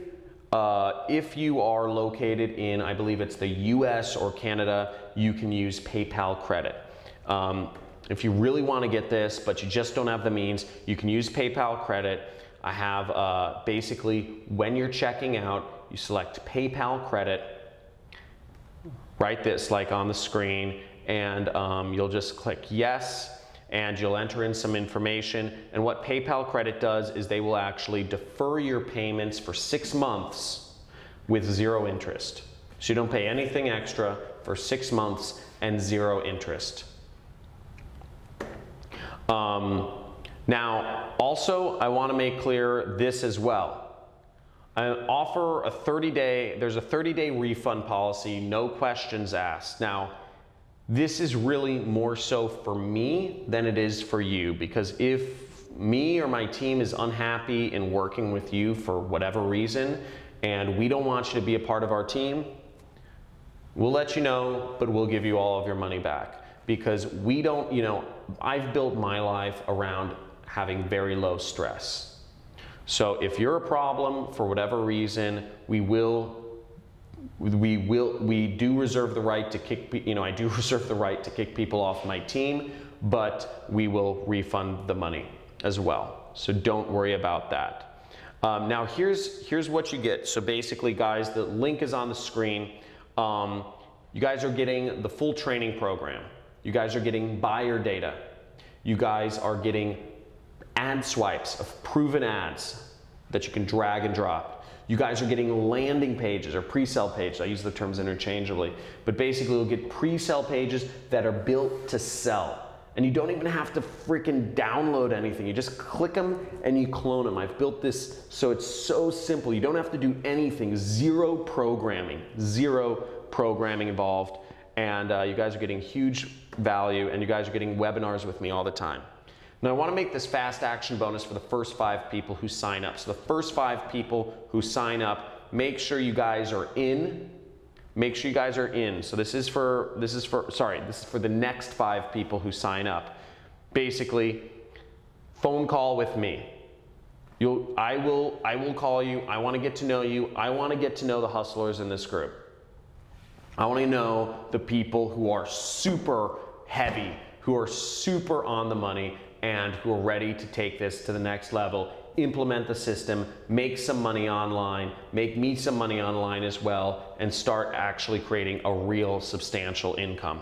you are located in, I believe it's the US or Canada, you can use PayPal credit. If you really want to get this, but you just don't have the means, you can use PayPal credit. I have basically, when you're checking out, you select PayPal credit, write this like on the screen, and you'll just click yes, and you'll enter in some information. And what PayPal credit does is they will actually defer your payments for 6 months with 0 interest. So you don't pay anything extra for 6 months and 0 interest. Now, also, I want to make clear this as well. I offer a 30-day, there's a 30-day refund policy, no questions asked. Now, this is really more so for me than it is for you, because if me or my team is unhappy in working with you for whatever reason, and we don't want you to be a part of our team, we'll let you know, but we'll give you all of your money back. Because we don't, you know, I've built my life around having very low stress. So if you're a problem for whatever reason, we do reserve the right to kick, you know, I do reserve the right to kick people off my team, but we will refund the money as well. So don't worry about that. Now here's what you get. So basically, guys, the link is on the screen. You guys are getting the full training program. You guys are getting buyer data. You guys are getting ad swipes of proven ads that you can drag and drop. You guys are getting landing pages or pre-sale pages. I use the terms interchangeably, but basically you'll get pre-sale pages that are built to sell. And you don't even have to freaking download anything. You just click them and you clone them. I've built this so it's so simple. You don't have to do anything. Zero programming involved. And you guys are getting huge value, and you guys are getting webinars with me all the time. Now I want to make this fast action bonus for the first 5 people who sign up. So the first 5 people who sign up, make sure you guys are in. Make sure you guys are in. So this is for the next 5 people who sign up. Basically, phone call with me. I will call you. I want to get to know you. I want to get to know the hustlers in this group. I want to know the people who are super heavy, who are super on the money, and who are ready to take this to the next level, implement the system, make some money online, make me some money online as well, and start actually creating a real substantial income.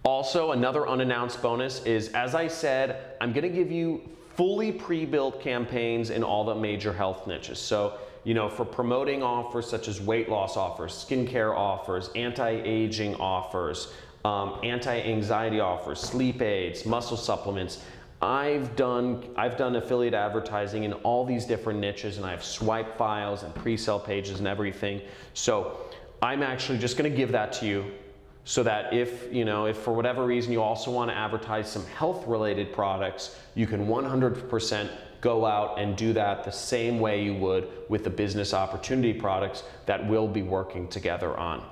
Also, another unannounced bonus is, as I said, I'm going to give you fully pre-built campaigns in all the major health niches. So, you know, for promoting offers such as weight loss offers, skincare offers, anti-aging offers, anti-anxiety offers, sleep aids, muscle supplements. I've done affiliate advertising in all these different niches, and I have swipe files and pre-sale pages and everything. So I'm actually just going to give that to you, so that if for whatever reason you also want to advertise some health related products, you can 100% go out and do that the same way you would with the business opportunity products that we'll be working together on.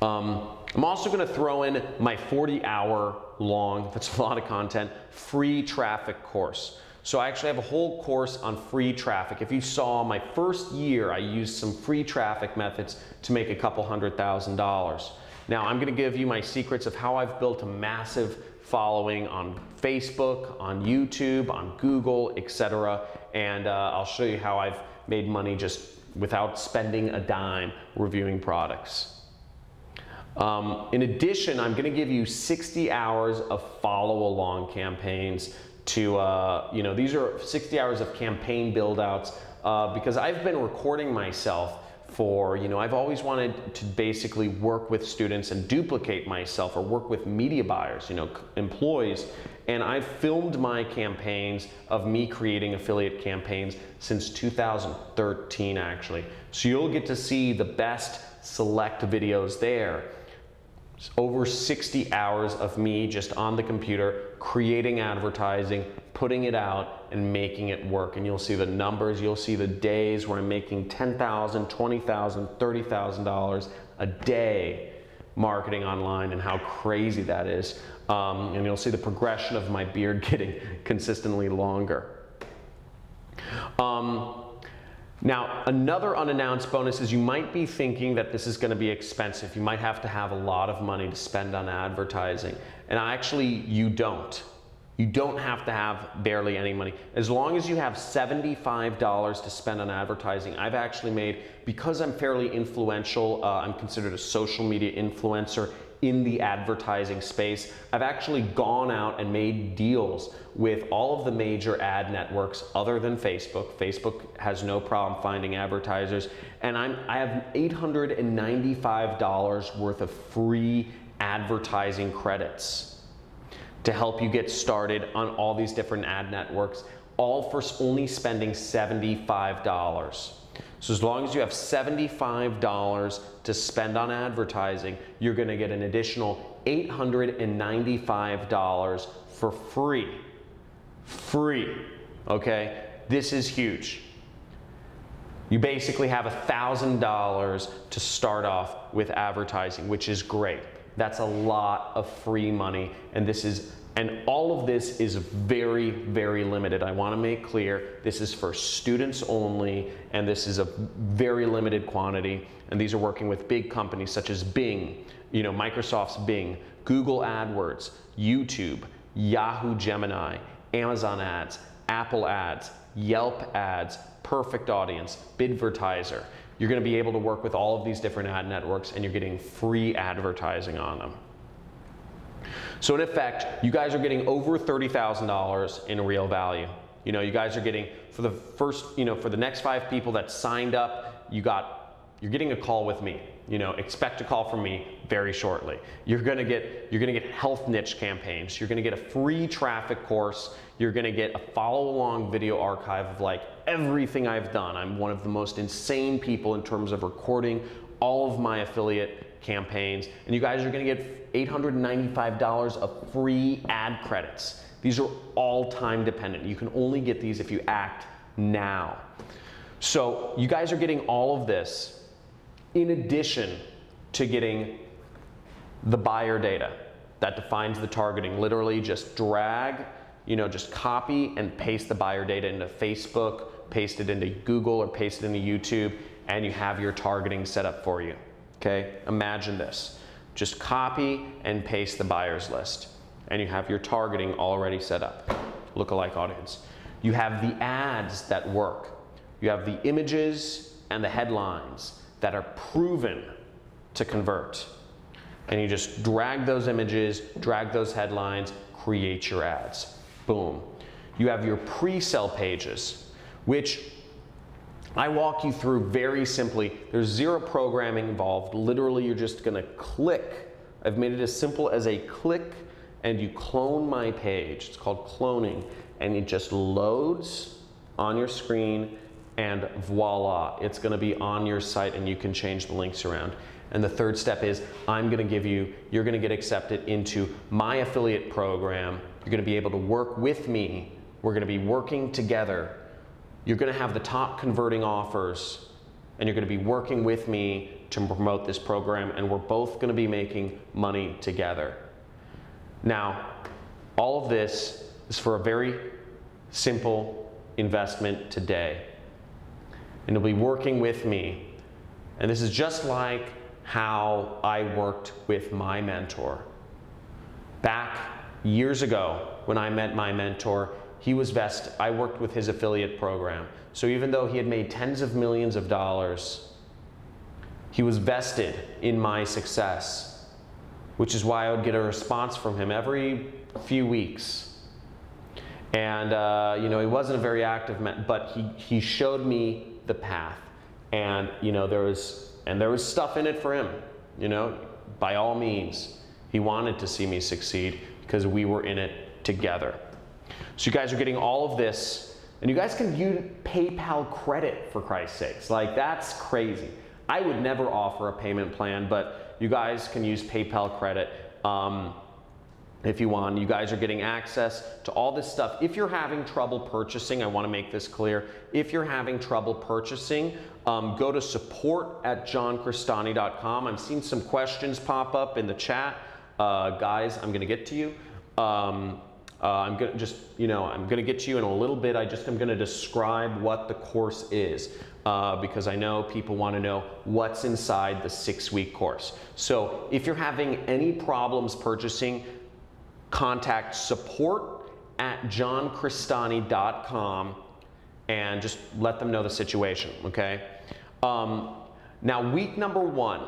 I'm also going to throw in my 40-hour long, that's a lot of content, free traffic course. So I actually have a whole course on free traffic. If you saw my first year, I used some free traffic methods to make a couple $100,000. Now I'm going to give you my secrets of how I've built a massive following on Facebook, on YouTube, on Google, etc. And I'll show you how I've made money just without spending a dime reviewing products. In addition, I'm going to give you 60 hours of follow-along campaigns to, these are 60 hours of campaign build-outs because I've been recording myself for, I've always wanted to basically work with students and duplicate myself, or work with media buyers, employees. And I've filmed my campaigns of me creating affiliate campaigns since 2013, actually. So you'll get to see the best select videos there. Over 60 hours of me just on the computer creating advertising, putting it out, and making it work. And you'll see the numbers, you'll see the days where I'm making $10,000, $20,000, $30,000 a day marketing online, and how crazy that is. And you'll see the progression of my beard getting consistently longer. Now, another unannounced bonus is you might be thinking that this is going to be expensive. You might have to have a lot of money to spend on advertising. And actually, you don't. You don't have to have barely any money. As long as you have $75 to spend on advertising, I've actually made, because I'm fairly influential, I'm considered a social media influencer in the advertising space. I've actually gone out and made deals with all of the major ad networks other than Facebook. Facebook has no problem finding advertisers. And I have $895 worth of free advertising credits to help you get started on all these different ad networks, all for only spending $75. So as long as you have $75 to spend on advertising, you're going to get an additional $895 for free. Free, okay? This is huge. You basically have $1,000 to start off with advertising, which is great. That's a lot of free money, and all of this is very, very limited. I want to make clear this is for students only, and this is a very limited quantity. And these are working with big companies such as Bing, Microsoft's Bing, Google AdWords, YouTube, Yahoo Gemini, Amazon Ads, Apple Ads, Yelp Ads, Perfect Audience, Bidvertiser, You're going to be able to work with all of these different ad networks, and you're getting free advertising on them. So in effect, you guys are getting over $30,000 in real value. You know, you guys are getting, for the first, for the next 5 people that signed up, you're getting a call with me. You know, expect a call from me very shortly. You're gonna get health niche campaigns. You're gonna get a free traffic course. You're gonna get a follow-along video archive of like everything I've done. I'm one of the most insane people in terms of recording all of my affiliate campaigns. And you guys are gonna get $895 of free ad credits. These are all time dependent. You can only get these if you act now. So you guys are getting all of this in addition to getting the buyer data that defines the targeting. Literally just drag, just copy and paste the buyer data into Facebook, paste it into Google or paste it into YouTube, and you have your targeting set up for you. Okay, imagine this. Just copy and paste the buyers list, and you have your targeting already set up. Lookalike audience. You have the ads that work. You have the images and the headlines that are proven to convert. And you just drag those images, drag those headlines, create your ads. Boom. You have your pre-sale pages, which I walk you through very simply. There's zero programming involved. Literally, you're just gonna click. I've made it as simple as a click and you clone my page. It's called cloning. And it just loads on your screen, and voila, it's gonna be on your site and you can change the links around. And the third step is you're gonna get accepted into my affiliate program. You're gonna be able to work with me. We're gonna be working together. You're gonna have the top converting offers, and you're gonna be working with me to promote this program, and we're both gonna be making money together. Now, all of this is for a very simple investment today. And you'll be working with me. And this is just like how I worked with my mentor. Back years ago, when I met my mentor, I worked with his affiliate program. So even though he had made tens of millions of dollars, he was vested in my success, which is why I would get a response from him every few weeks. And he wasn't a very active but he showed me the path, and there was stuff in it for him. By all means, he wanted to see me succeed because we were in it together. So you guys are getting all of this, and you guys can use PayPal credit, for Christ's sakes. Like, that's crazy. I would never offer a payment plan, but you guys can use PayPal credit. If you want. You guys are getting access to all this stuff. If you're having trouble purchasing, I want to make this clear. If you're having trouble purchasing, go to support@johncristani.com. I'm seeing some questions pop up in the chat. Guys, I'm going to get to you. I'm going to get to you in a little bit. I'm going to describe what the course is, because I know people want to know what's inside the 6-week course. So if you're having any problems purchasing, contact support@johncristani.com and just let them know the situation, okay? Now, week number 1,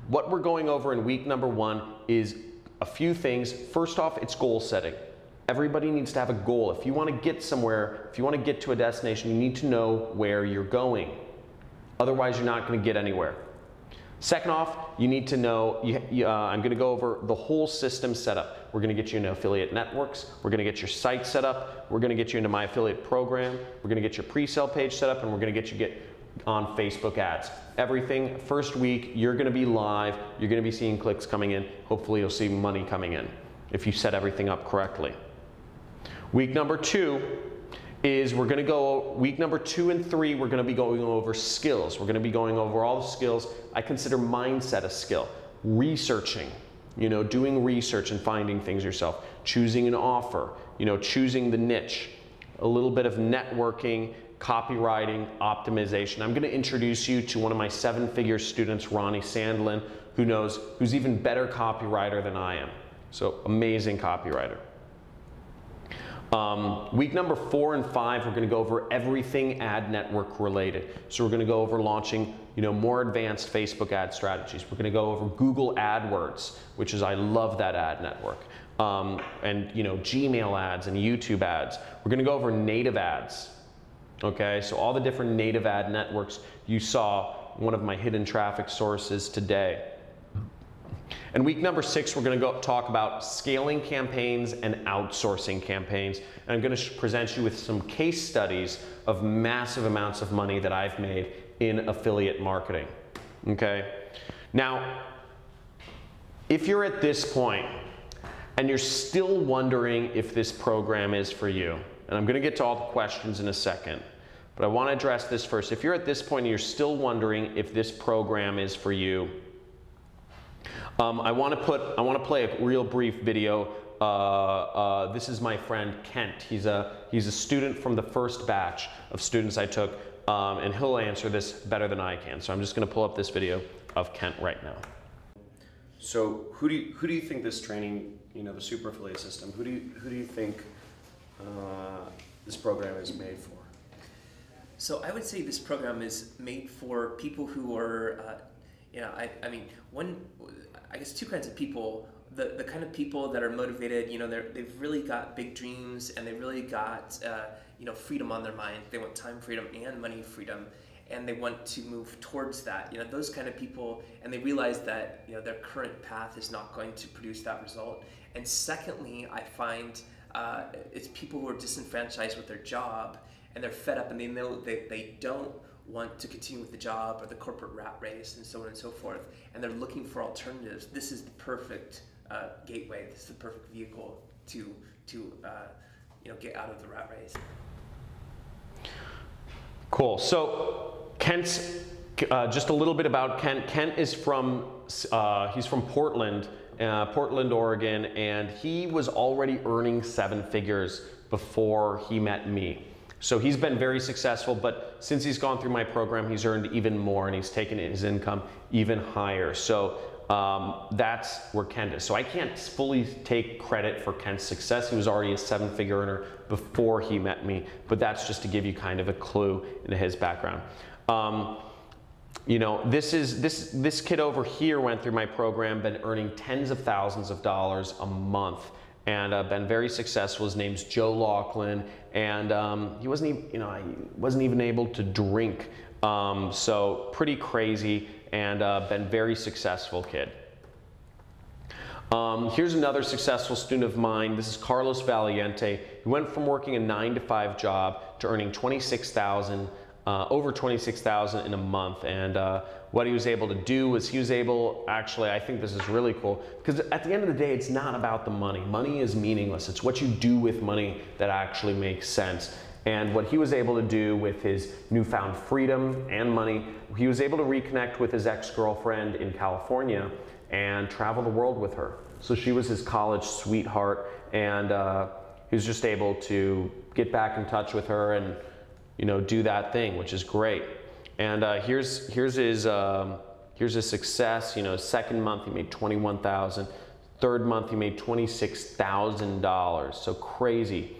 what we're going over in week number 1 is a few things. First off, it's goal setting. Everybody needs to have a goal. If you want to get somewhere, if you want to get to a destination, you need to know where you're going. Otherwise, you're not going to get anywhere. Second off, you need to know, I'm going to go over the whole system setup. We're going to get you into affiliate networks. We're going to get your site set up. We're going to get you into my affiliate program. We're going to get your pre-sale page set up, and we're going to get you on Facebook ads. Everything, first week, you're going to be live. You're going to be seeing clicks coming in. Hopefully, you'll see money coming in if you set everything up correctly. Week number 2 is week number 2 and 3, we're going to be going over skills. We're going to be going over all the skills. I consider mindset a skill. Researching, doing research and finding things yourself. Choosing an offer, choosing the niche. A little bit of networking, copywriting, optimization. I'm going to introduce you to one of my 7-figure students, Ronnie Sandlin, who's even better copywriter than I am. So amazing copywriter. Week number 4 and 5, we're going to go over everything ad network related. So we're going to go over launching, more advanced Facebook ad strategies. We're going to go over Google AdWords, which is, I love that ad network. And Gmail ads and YouTube ads. We're going to go over native ads. Okay, so all the different native ad networks. You saw one of my hidden traffic sources today. And week number 6, we're going to talk about scaling campaigns and outsourcing campaigns. And I'm going to present you with some case studies of massive amounts of money that I've made in affiliate marketing. Okay? Now, if you're at this point and you're still wondering if this program is for you, and I'm going to get to all the questions in a second, but I want to address this first. If you're at this point and you're still wondering if this program is for you, I want to play a real brief video. This is my friend Kent. He's a student from the first batch of students I took, and he'll answer this better than I can. So I'm just going to pull up this video of Kent right now. So who do you think this training, the super affiliate system, who do you think this program is made for? So I would say this program is made for people who are, I guess two kinds of people. The kind of people that are motivated, they've really got big dreams and they really got, freedom on their mind. They want time freedom and money freedom, and they want to move towards that. Those kind of people, and they realize that, their current path is not going to produce that result. And secondly, I find it's people who are disenfranchised with their job, and they're fed up, and they know they don't want to continue with the job or the corporate rat race and so on and so forth, and they're looking for alternatives. This is the perfect gateway. This is the perfect vehicle to get out of the rat race. Cool. So Kent's just a little bit about Kent. Kent is from he's from Portland, Oregon, and he was already earning 7 figures before he met me. So he's been very successful, but since he's gone through my program, he's earned even more, and he's taken his income even higher. So that's where Kent is. So I can't fully take credit for Kent's success. He was already a 7-figure earner before he met me, but that's just to give you kind of a clue into his background. This kid over here went through my program, been earning tens of thousands of dollars a month, and been very successful. His name's Joe Laughlin, and he wasn't even able to drink. So pretty crazy, and been very successful kid. Here's another successful student of mine. This is Carlos Valiente. He went from working a 9-to-5 job to earning over $26,000 in a month, and what he was able to do was actually, I think this is really cool, because at the end of the day, it's not about the money. Money is meaningless. It's what you do with money that actually makes sense. And what he was able to do with his newfound freedom and money, he was able to reconnect with his ex-girlfriend in California and travel the world with her. So she was his college sweetheart, and he was just able to get back in touch with her and do that thing, which is great. And here's his success. Second month he made $21,000. Third month he made $26,000. So crazy.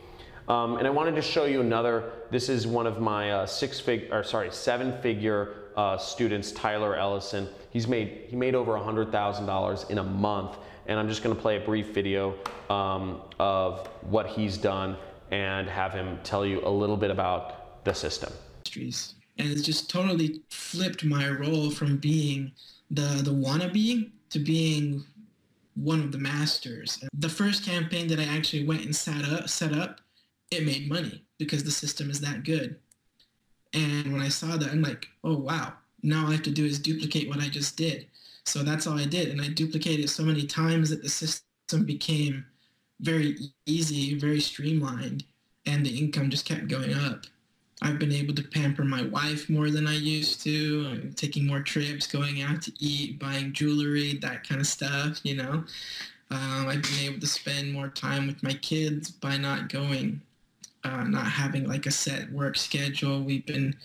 And I wanted to show you another. This is one of my 7-figure students, Tyler Ellison. He made over $100,000 in a month. And I'm just going to play a brief video of what he's done and have him tell you a little bit about the system. And it's just totally flipped my role from being the wannabe to being one of the masters. The first campaign that I actually went and set up, it made money because the system is that good. And when I saw that, I'm like, oh wow, now all I have to do is duplicate what I just did. So that's all I did, and I duplicated it so many times that the system became very easy, very streamlined, and the income just kept going up. I've been able to pamper my wife more than I used to. I'm taking more trips, going out to eat, buying jewelry, that kind of stuff, I've been able to spend more time with my kids by not having like a set work schedule. We've been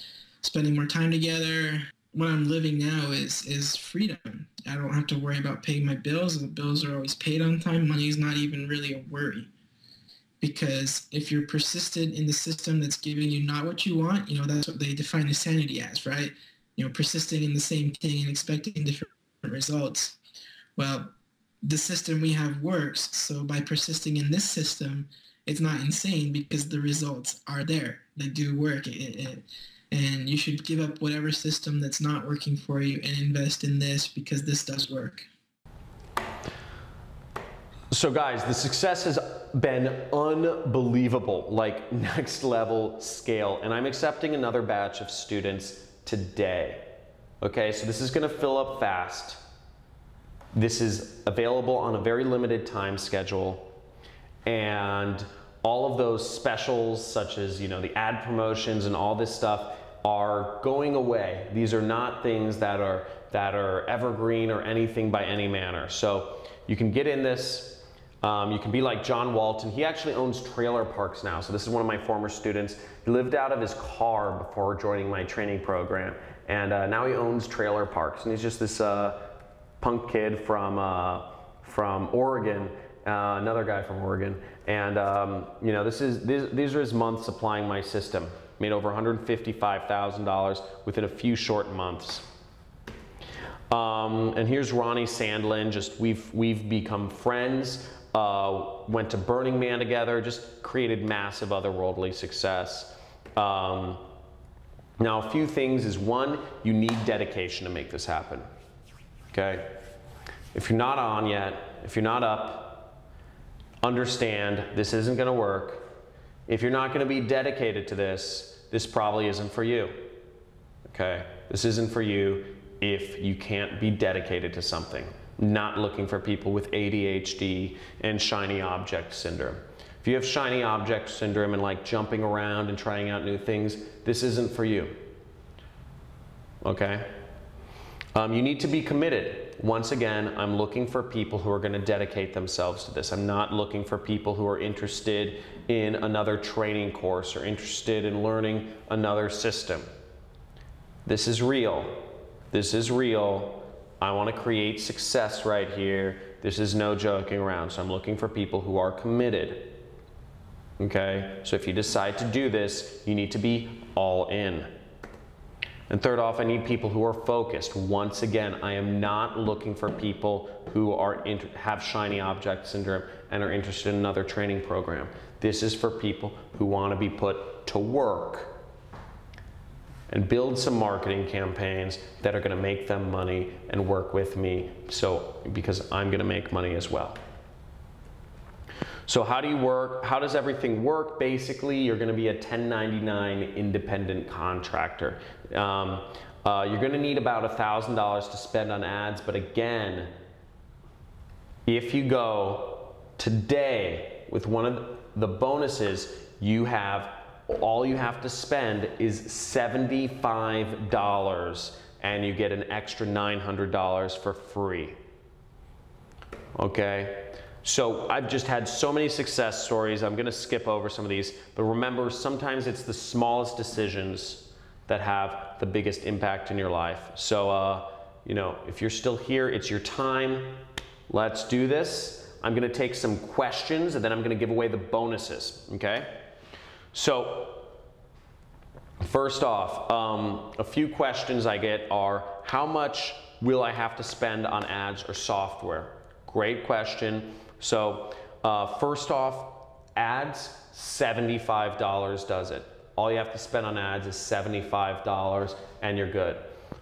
spending more time together. What I'm living now is freedom. I don't have to worry about paying my bills. The bills are always paid on time. Money is not even really a worry. because if you're persistent in the system that's giving you not what you want, that's what they define insanity as, right? Persisting in the same thing and expecting different results. Well, the system we have works, so by persisting in this system, it's not insane because the results are there. They do work. And you should give up whatever system that's not working for you and invest in this because this does work. So guys, the success has been unbelievable, like next level scale. And I'm accepting another batch of students today. Okay, so this is gonna fill up fast. This is available on a very limited time schedule. And all of those specials, such as the ad promotions and all this stuff, are going away. These are not things that are evergreen or anything by any manner. So you can get in this. You can be like John Walton. He actually owns trailer parks now. So this is one of my former students. He lived out of his car before joining my training program, and now he owns trailer parks. And he's just this punk kid from Oregon. Another guy from Oregon, and these are his months applying my system. Made over $155,000 within a few short months. And here's Ronnie Sandlin. Just we've become friends. Went to Burning Man together. Just created massive otherworldly success. Now, a few things is one, you need dedication to make this happen. Okay, if you're not on yet, if you're not up, understand this isn't going to work. If you're not going to be dedicated to this, this probably isn't for you. Okay, this isn't for you if you can't be dedicated to something. Not looking for people with ADHD and shiny object syndrome. If you have shiny object syndrome and like jumping around and trying out new things, this isn't for you. Okay, you need to be committed. Once again, I'm looking for people who are going to dedicate themselves to this. I'm not looking for people who are interested in another training course or interested in learning another system. This is real. This is real. I want to create success right here. This is no joking around. So I'm looking for people who are committed. Okay? So if you decide to do this, you need to be all in. And third off, I need people who are focused. Once again, I am not looking for people who have shiny object syndrome and are interested in another training program. This is for people who want to be put to work and build some marketing campaigns that are going to make them money and work with me, because I'm going to make money as well. So how do you work? How does everything work? Basically, you're going to be a 1099 independent contractor. You're going to need about $1,000 to spend on ads, but again, if you go today with one of the bonuses, all you have to spend is $75 and you get an extra $900 for free. Okay? So I've just had so many success stories. I'm going to skip over some of these, but remember, sometimes it's the smallest decisions that have the biggest impact in your life. So, if you're still here, it's your time. Let's do this. I'm going to take some questions and then I'm going to give away the bonuses. Okay? So, first off, a few questions I get are, how much will I have to spend on ads or software? Great question. So first off, ads, $75 does it. All you have to spend on ads is $75 and you're good.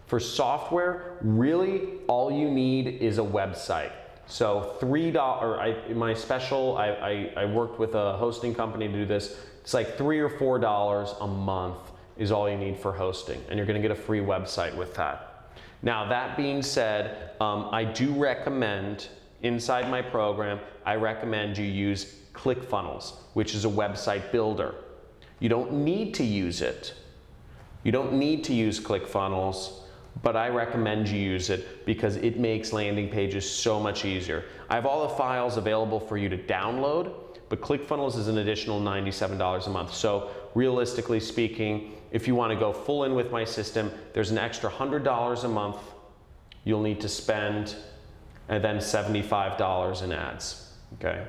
For software, really all you need is a website. So $3, my special, I worked with a hosting company to do this. It's like $3 or $4 a month is all you need for hosting, and you're going to get a free website with that. Now that being said, I do recommend, inside my program, I recommend you use ClickFunnels, which is a website builder. You don't need to use it. You don't need to use ClickFunnels, but I recommend you use it because it makes landing pages so much easier. I have all the files available for you to download, but ClickFunnels is an additional $97 a month. So realistically speaking, if you want to go full in with my system, there's an extra $100 a month you'll need to spend, and then $75 in ads. Okay.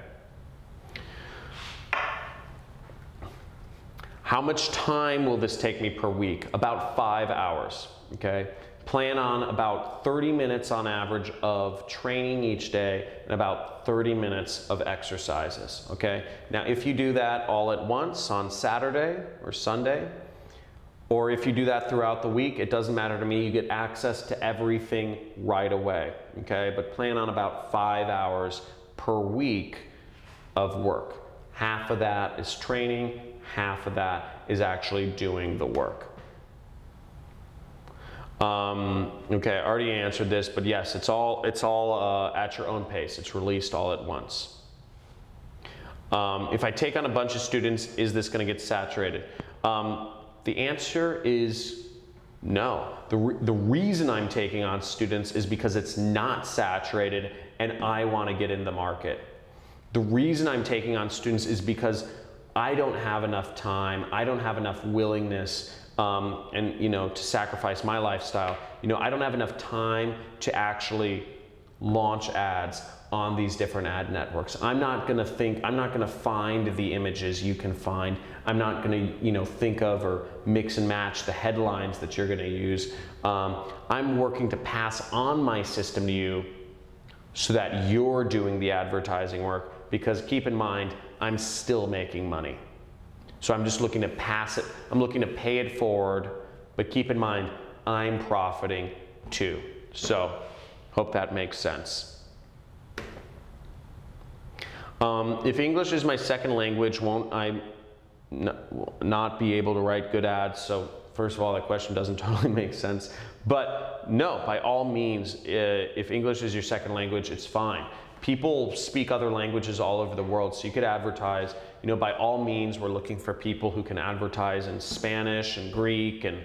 How much time will this take me per week? About 5 hours, okay? Plan on about 30 minutes on average of training each day and about 30 minutes of exercises, okay? Now, if you do that all at once on Saturday or Sunday, or if you do that throughout the week, it doesn't matter to me. You get access to everything right away, okay? But plan on about 5 hours per week of work. Half of that is training, half of that is actually doing the work. Okay, I already answered this, but yes, it's all at your own pace. It's released all at once. If I take on a bunch of students, is this going to get saturated? The answer is no. The reason I'm taking on students is because it's not saturated and I want to get in the market. The reason I'm taking on students is because I don't have enough time, I don't have enough willingness and to sacrifice my lifestyle. I don't have enough time to actually launch ads on these different ad networks. I'm not gonna find the images you can find. I'm not gonna think of or mix and match the headlines that you're gonna use. I'm working to pass on my system to you so that you're doing the advertising work, because keep in mind, I'm still making money. So I'm just looking to pass it, I'm looking to pay it forward, but keep in mind, I'm profiting too. So, hope that makes sense. If English is my second language, won't I not be able to write good ads? So first of all, that question doesn't totally make sense. But no, by all means, if English is your second language, it's fine. People speak other languages all over the world, so you could advertise. By all means, we're looking for people who can advertise in Spanish and Greek and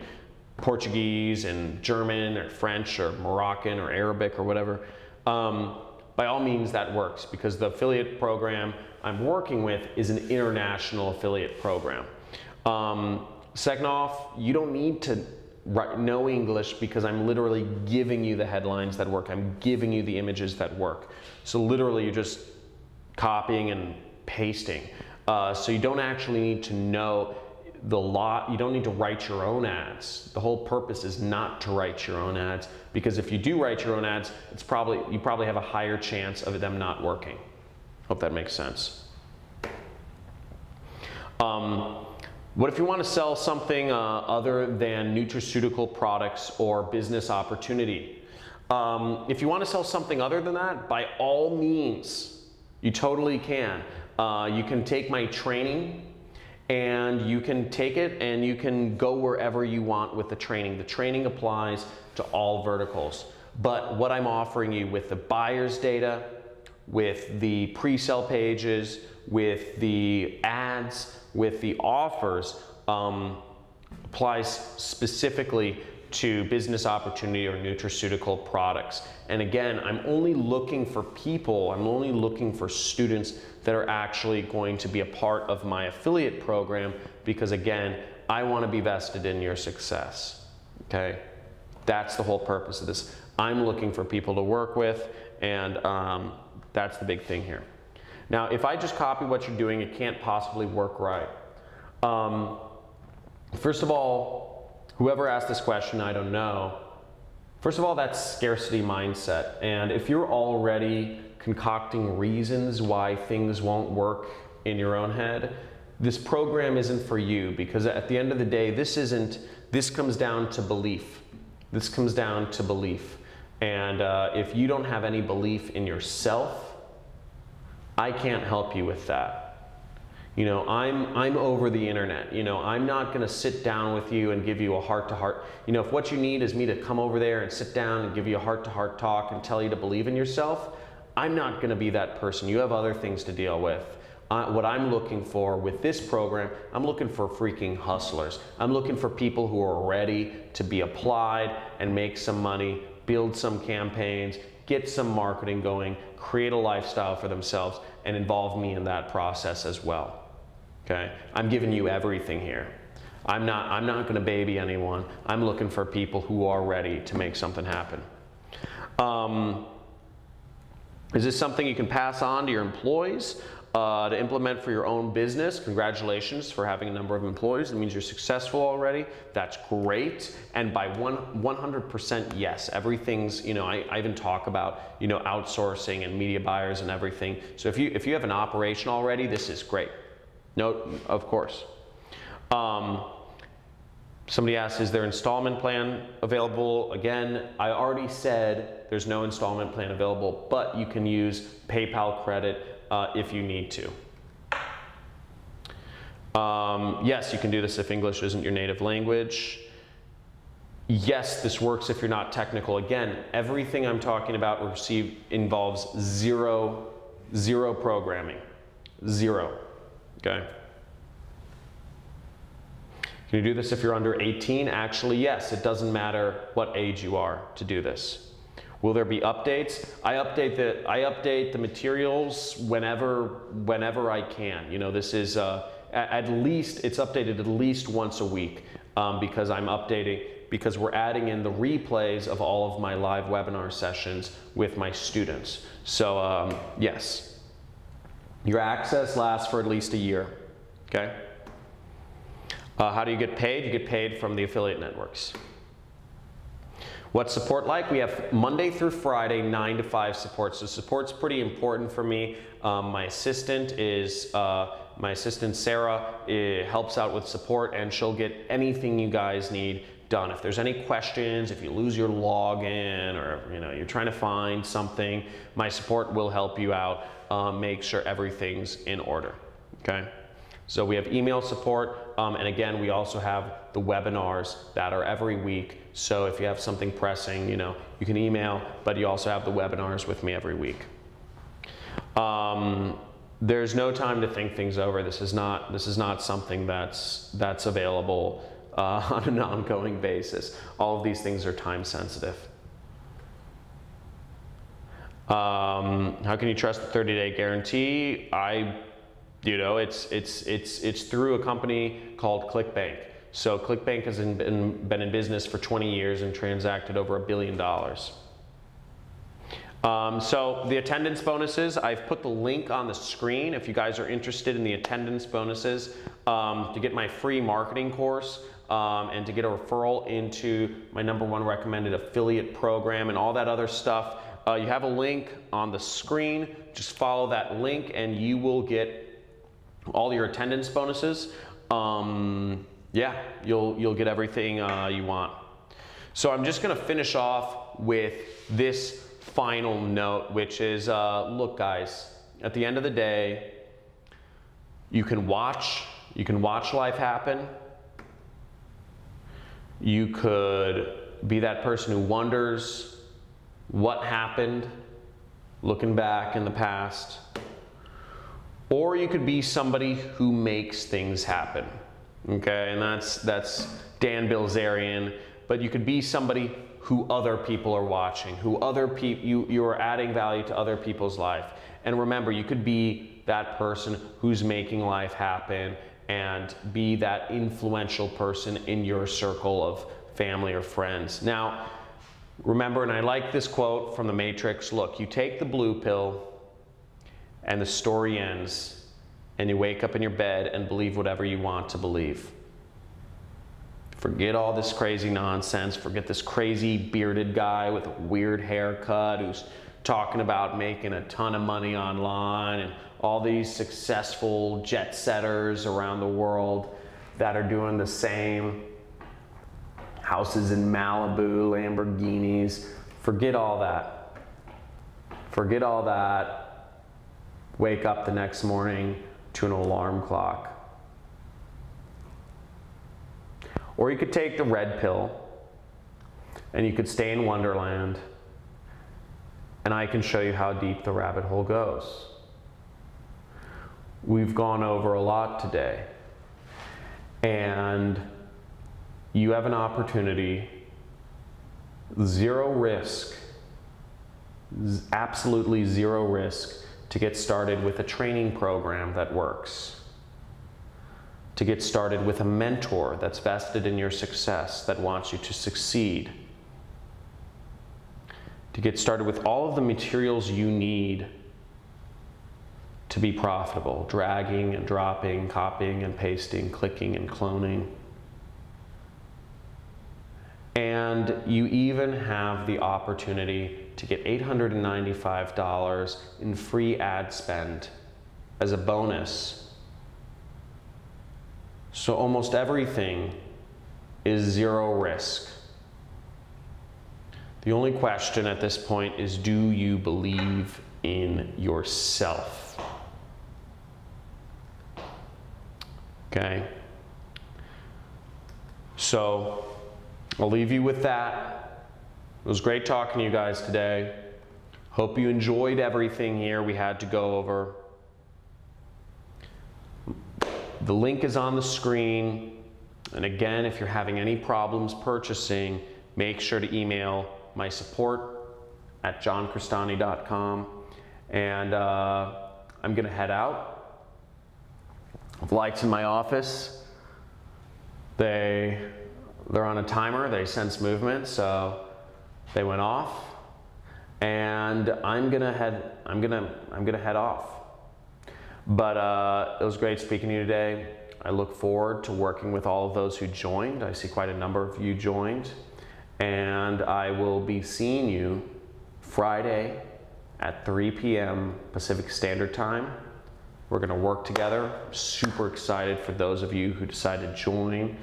Portuguese and German or French or Moroccan or Arabic or whatever. By all means, that works, because the affiliate program I'm working with is an international affiliate program. Second off, you don't need to know English, because I'm literally giving you the headlines that work. I'm giving you the images that work. So literally, you're just copying and pasting. So you don't actually need to know you don't need to write your own ads. The whole purpose is not to write your own ads, because if you do write your own ads, you probably have a higher chance of them not working. Hope that makes sense. What if you want to sell something other than nutraceutical products or business opportunity? If you want to sell something other than that, by all means, you totally can. You can take my training, and you can take it and you can go wherever you want with the training. The training applies to all verticals. But what I'm offering you with the buyer's data, with the pre-sale pages, with the ads, with the offers, applies specifically to business opportunity or nutraceutical products. And again, I'm only looking for students that are actually going to be a part of my affiliate program, because again, I want to be vested in your success, okay? That's the whole purpose of this. I'm looking for people to work with, and that's the big thing here. Now, if I just copy what you're doing, it can't possibly work right. First of all, whoever asked this question, I don't know. First of all, that's scarcity mindset. And if you're already concocting reasons why things won't work in your own head, this program isn't for you, because at the end of the day, this comes down to belief. This comes down to belief. And if you don't have any belief in yourself, I can't help you with that. I'm over the internet. I'm not gonna sit down with you and give you a heart-to-heart. If what you need is me to come over there and sit down and give you a heart-to-heart talk and tell you to believe in yourself, I'm not gonna be that person. You have other things to deal with. What I'm looking for with this program, I'm looking for freaking hustlers. I'm looking for people who are ready to be applied and make some money, build some campaigns, get some marketing going, create a lifestyle for themselves, and involve me in that process as well. Okay? I'm giving you everything here. I'm not gonna baby anyone. I'm looking for people who are ready to make something happen. Is this something you can pass on to your employees? To implement for your own business, congratulations for having a number of employees. It means you're successful already. That's great. And by 100% yes, everything's, I even talk about, outsourcing and media buyers and everything. So if you have an operation already, this is great. No, of course. Somebody asked, is there installment plan available? Again, I already said there's no installment plan available, but you can use PayPal credit if you need to. Yes, you can do this if English isn't your native language. Yes, this works if you're not technical. Again, everything I'm talking about involves zero programming. Zero, okay? Can you do this if you're under 18? Actually, yes, it doesn't matter what age you are to do this. Will there be updates? I update the materials whenever I can. This is it's updated at least once a week because we're adding in the replays of all of my live webinar sessions with my students. So yes, your access lasts for at least a year. Okay. How do you get paid? You get paid from the affiliate networks. What's support like? We have Monday through Friday, 9 to 5 support. So support's pretty important for me. My assistant Sarah helps out with support, and she'll get anything you guys need done. If there's any questions, if you lose your login, or you're trying to find something, my support will help you out. Make sure everything's in order. Okay. So we have email support, and again, we also have the webinars that are every week. So if you have something pressing, you can email, but you also have the webinars with me every week. There's no time to think things over. This is not something that's available on an ongoing basis. All of these things are time sensitive. How can you trust the 30-day guarantee? It's through a company called ClickBank. So ClickBank has been in business for 20 years and transacted over $1 billion. So the attendance bonuses, I've put the link on the screen if you guys are interested in the attendance bonuses to get my free marketing course and to get a referral into my #1 recommended affiliate program and all that other stuff. You have a link on the screen. Just follow that link and you will get all your attendance bonuses. Yeah, you'll get everything you want. So I'm just gonna finish off with this final note, which is, look guys, at the end of the day, you can watch life happen. You could be that person who wonders what happened, looking back in the past. Or you could be somebody who makes things happen. Okay, and that's Dan Bilzerian, but you could be somebody who other people are watching, you are adding value to other people's life. And remember, you could be that person who's making life happen and be that influential person in your circle of family or friends. Now, remember, and I like this quote from The Matrix, look, you take the blue pill and the story ends, and you wake up in your bed and believe whatever you want to believe. Forget all this crazy nonsense. Forget this crazy bearded guy with a weird haircut who's talking about making a ton of money online, and all these successful jet setters around the world that are doing the same. Houses in Malibu, Lamborghinis. Forget all that. Forget all that. Wake up the next morning to an alarm clock. Or you could take the red pill and you could stay in Wonderland, and I can show you how deep the rabbit hole goes. We've gone over a lot today, and you have an opportunity, zero risk, absolutely zero risk, to get started with a training program that works, to get started with a mentor that's vested in your success, that wants you to succeed, to get started with all of the materials you need to be profitable, dragging and dropping, copying and pasting, clicking and cloning. And you even have the opportunity to get $895 in free ad spend as a bonus. So almost everything is zero risk. The only question at this point is, do you believe in yourself? Okay. So I'll leave you with that. It was great talking to you guys today. Hope you enjoyed everything here we had to go over. The link is on the screen. And again, if you're having any problems purchasing, make sure to email my support at johncristani.com. And I'm gonna head out. The lights in my office, they're on a timer, they sense movement, so they went off. And I'm gonna head off. But it was great speaking to you today. I look forward to working with all of those who joined. I see quite a number of you joined. And I will be seeing you Friday at 3 p.m. Pacific Standard Time. We're gonna work together. Super excited for those of you who decide to join.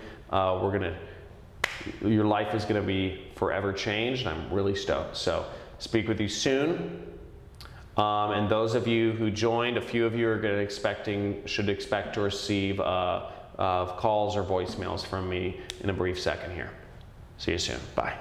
Your life is gonna be forever changed, and I'm really stoked. So speak with you soon. And those of you who joined, a few of you are should expect to receive calls or voicemails from me in a brief second here. See you soon. Bye.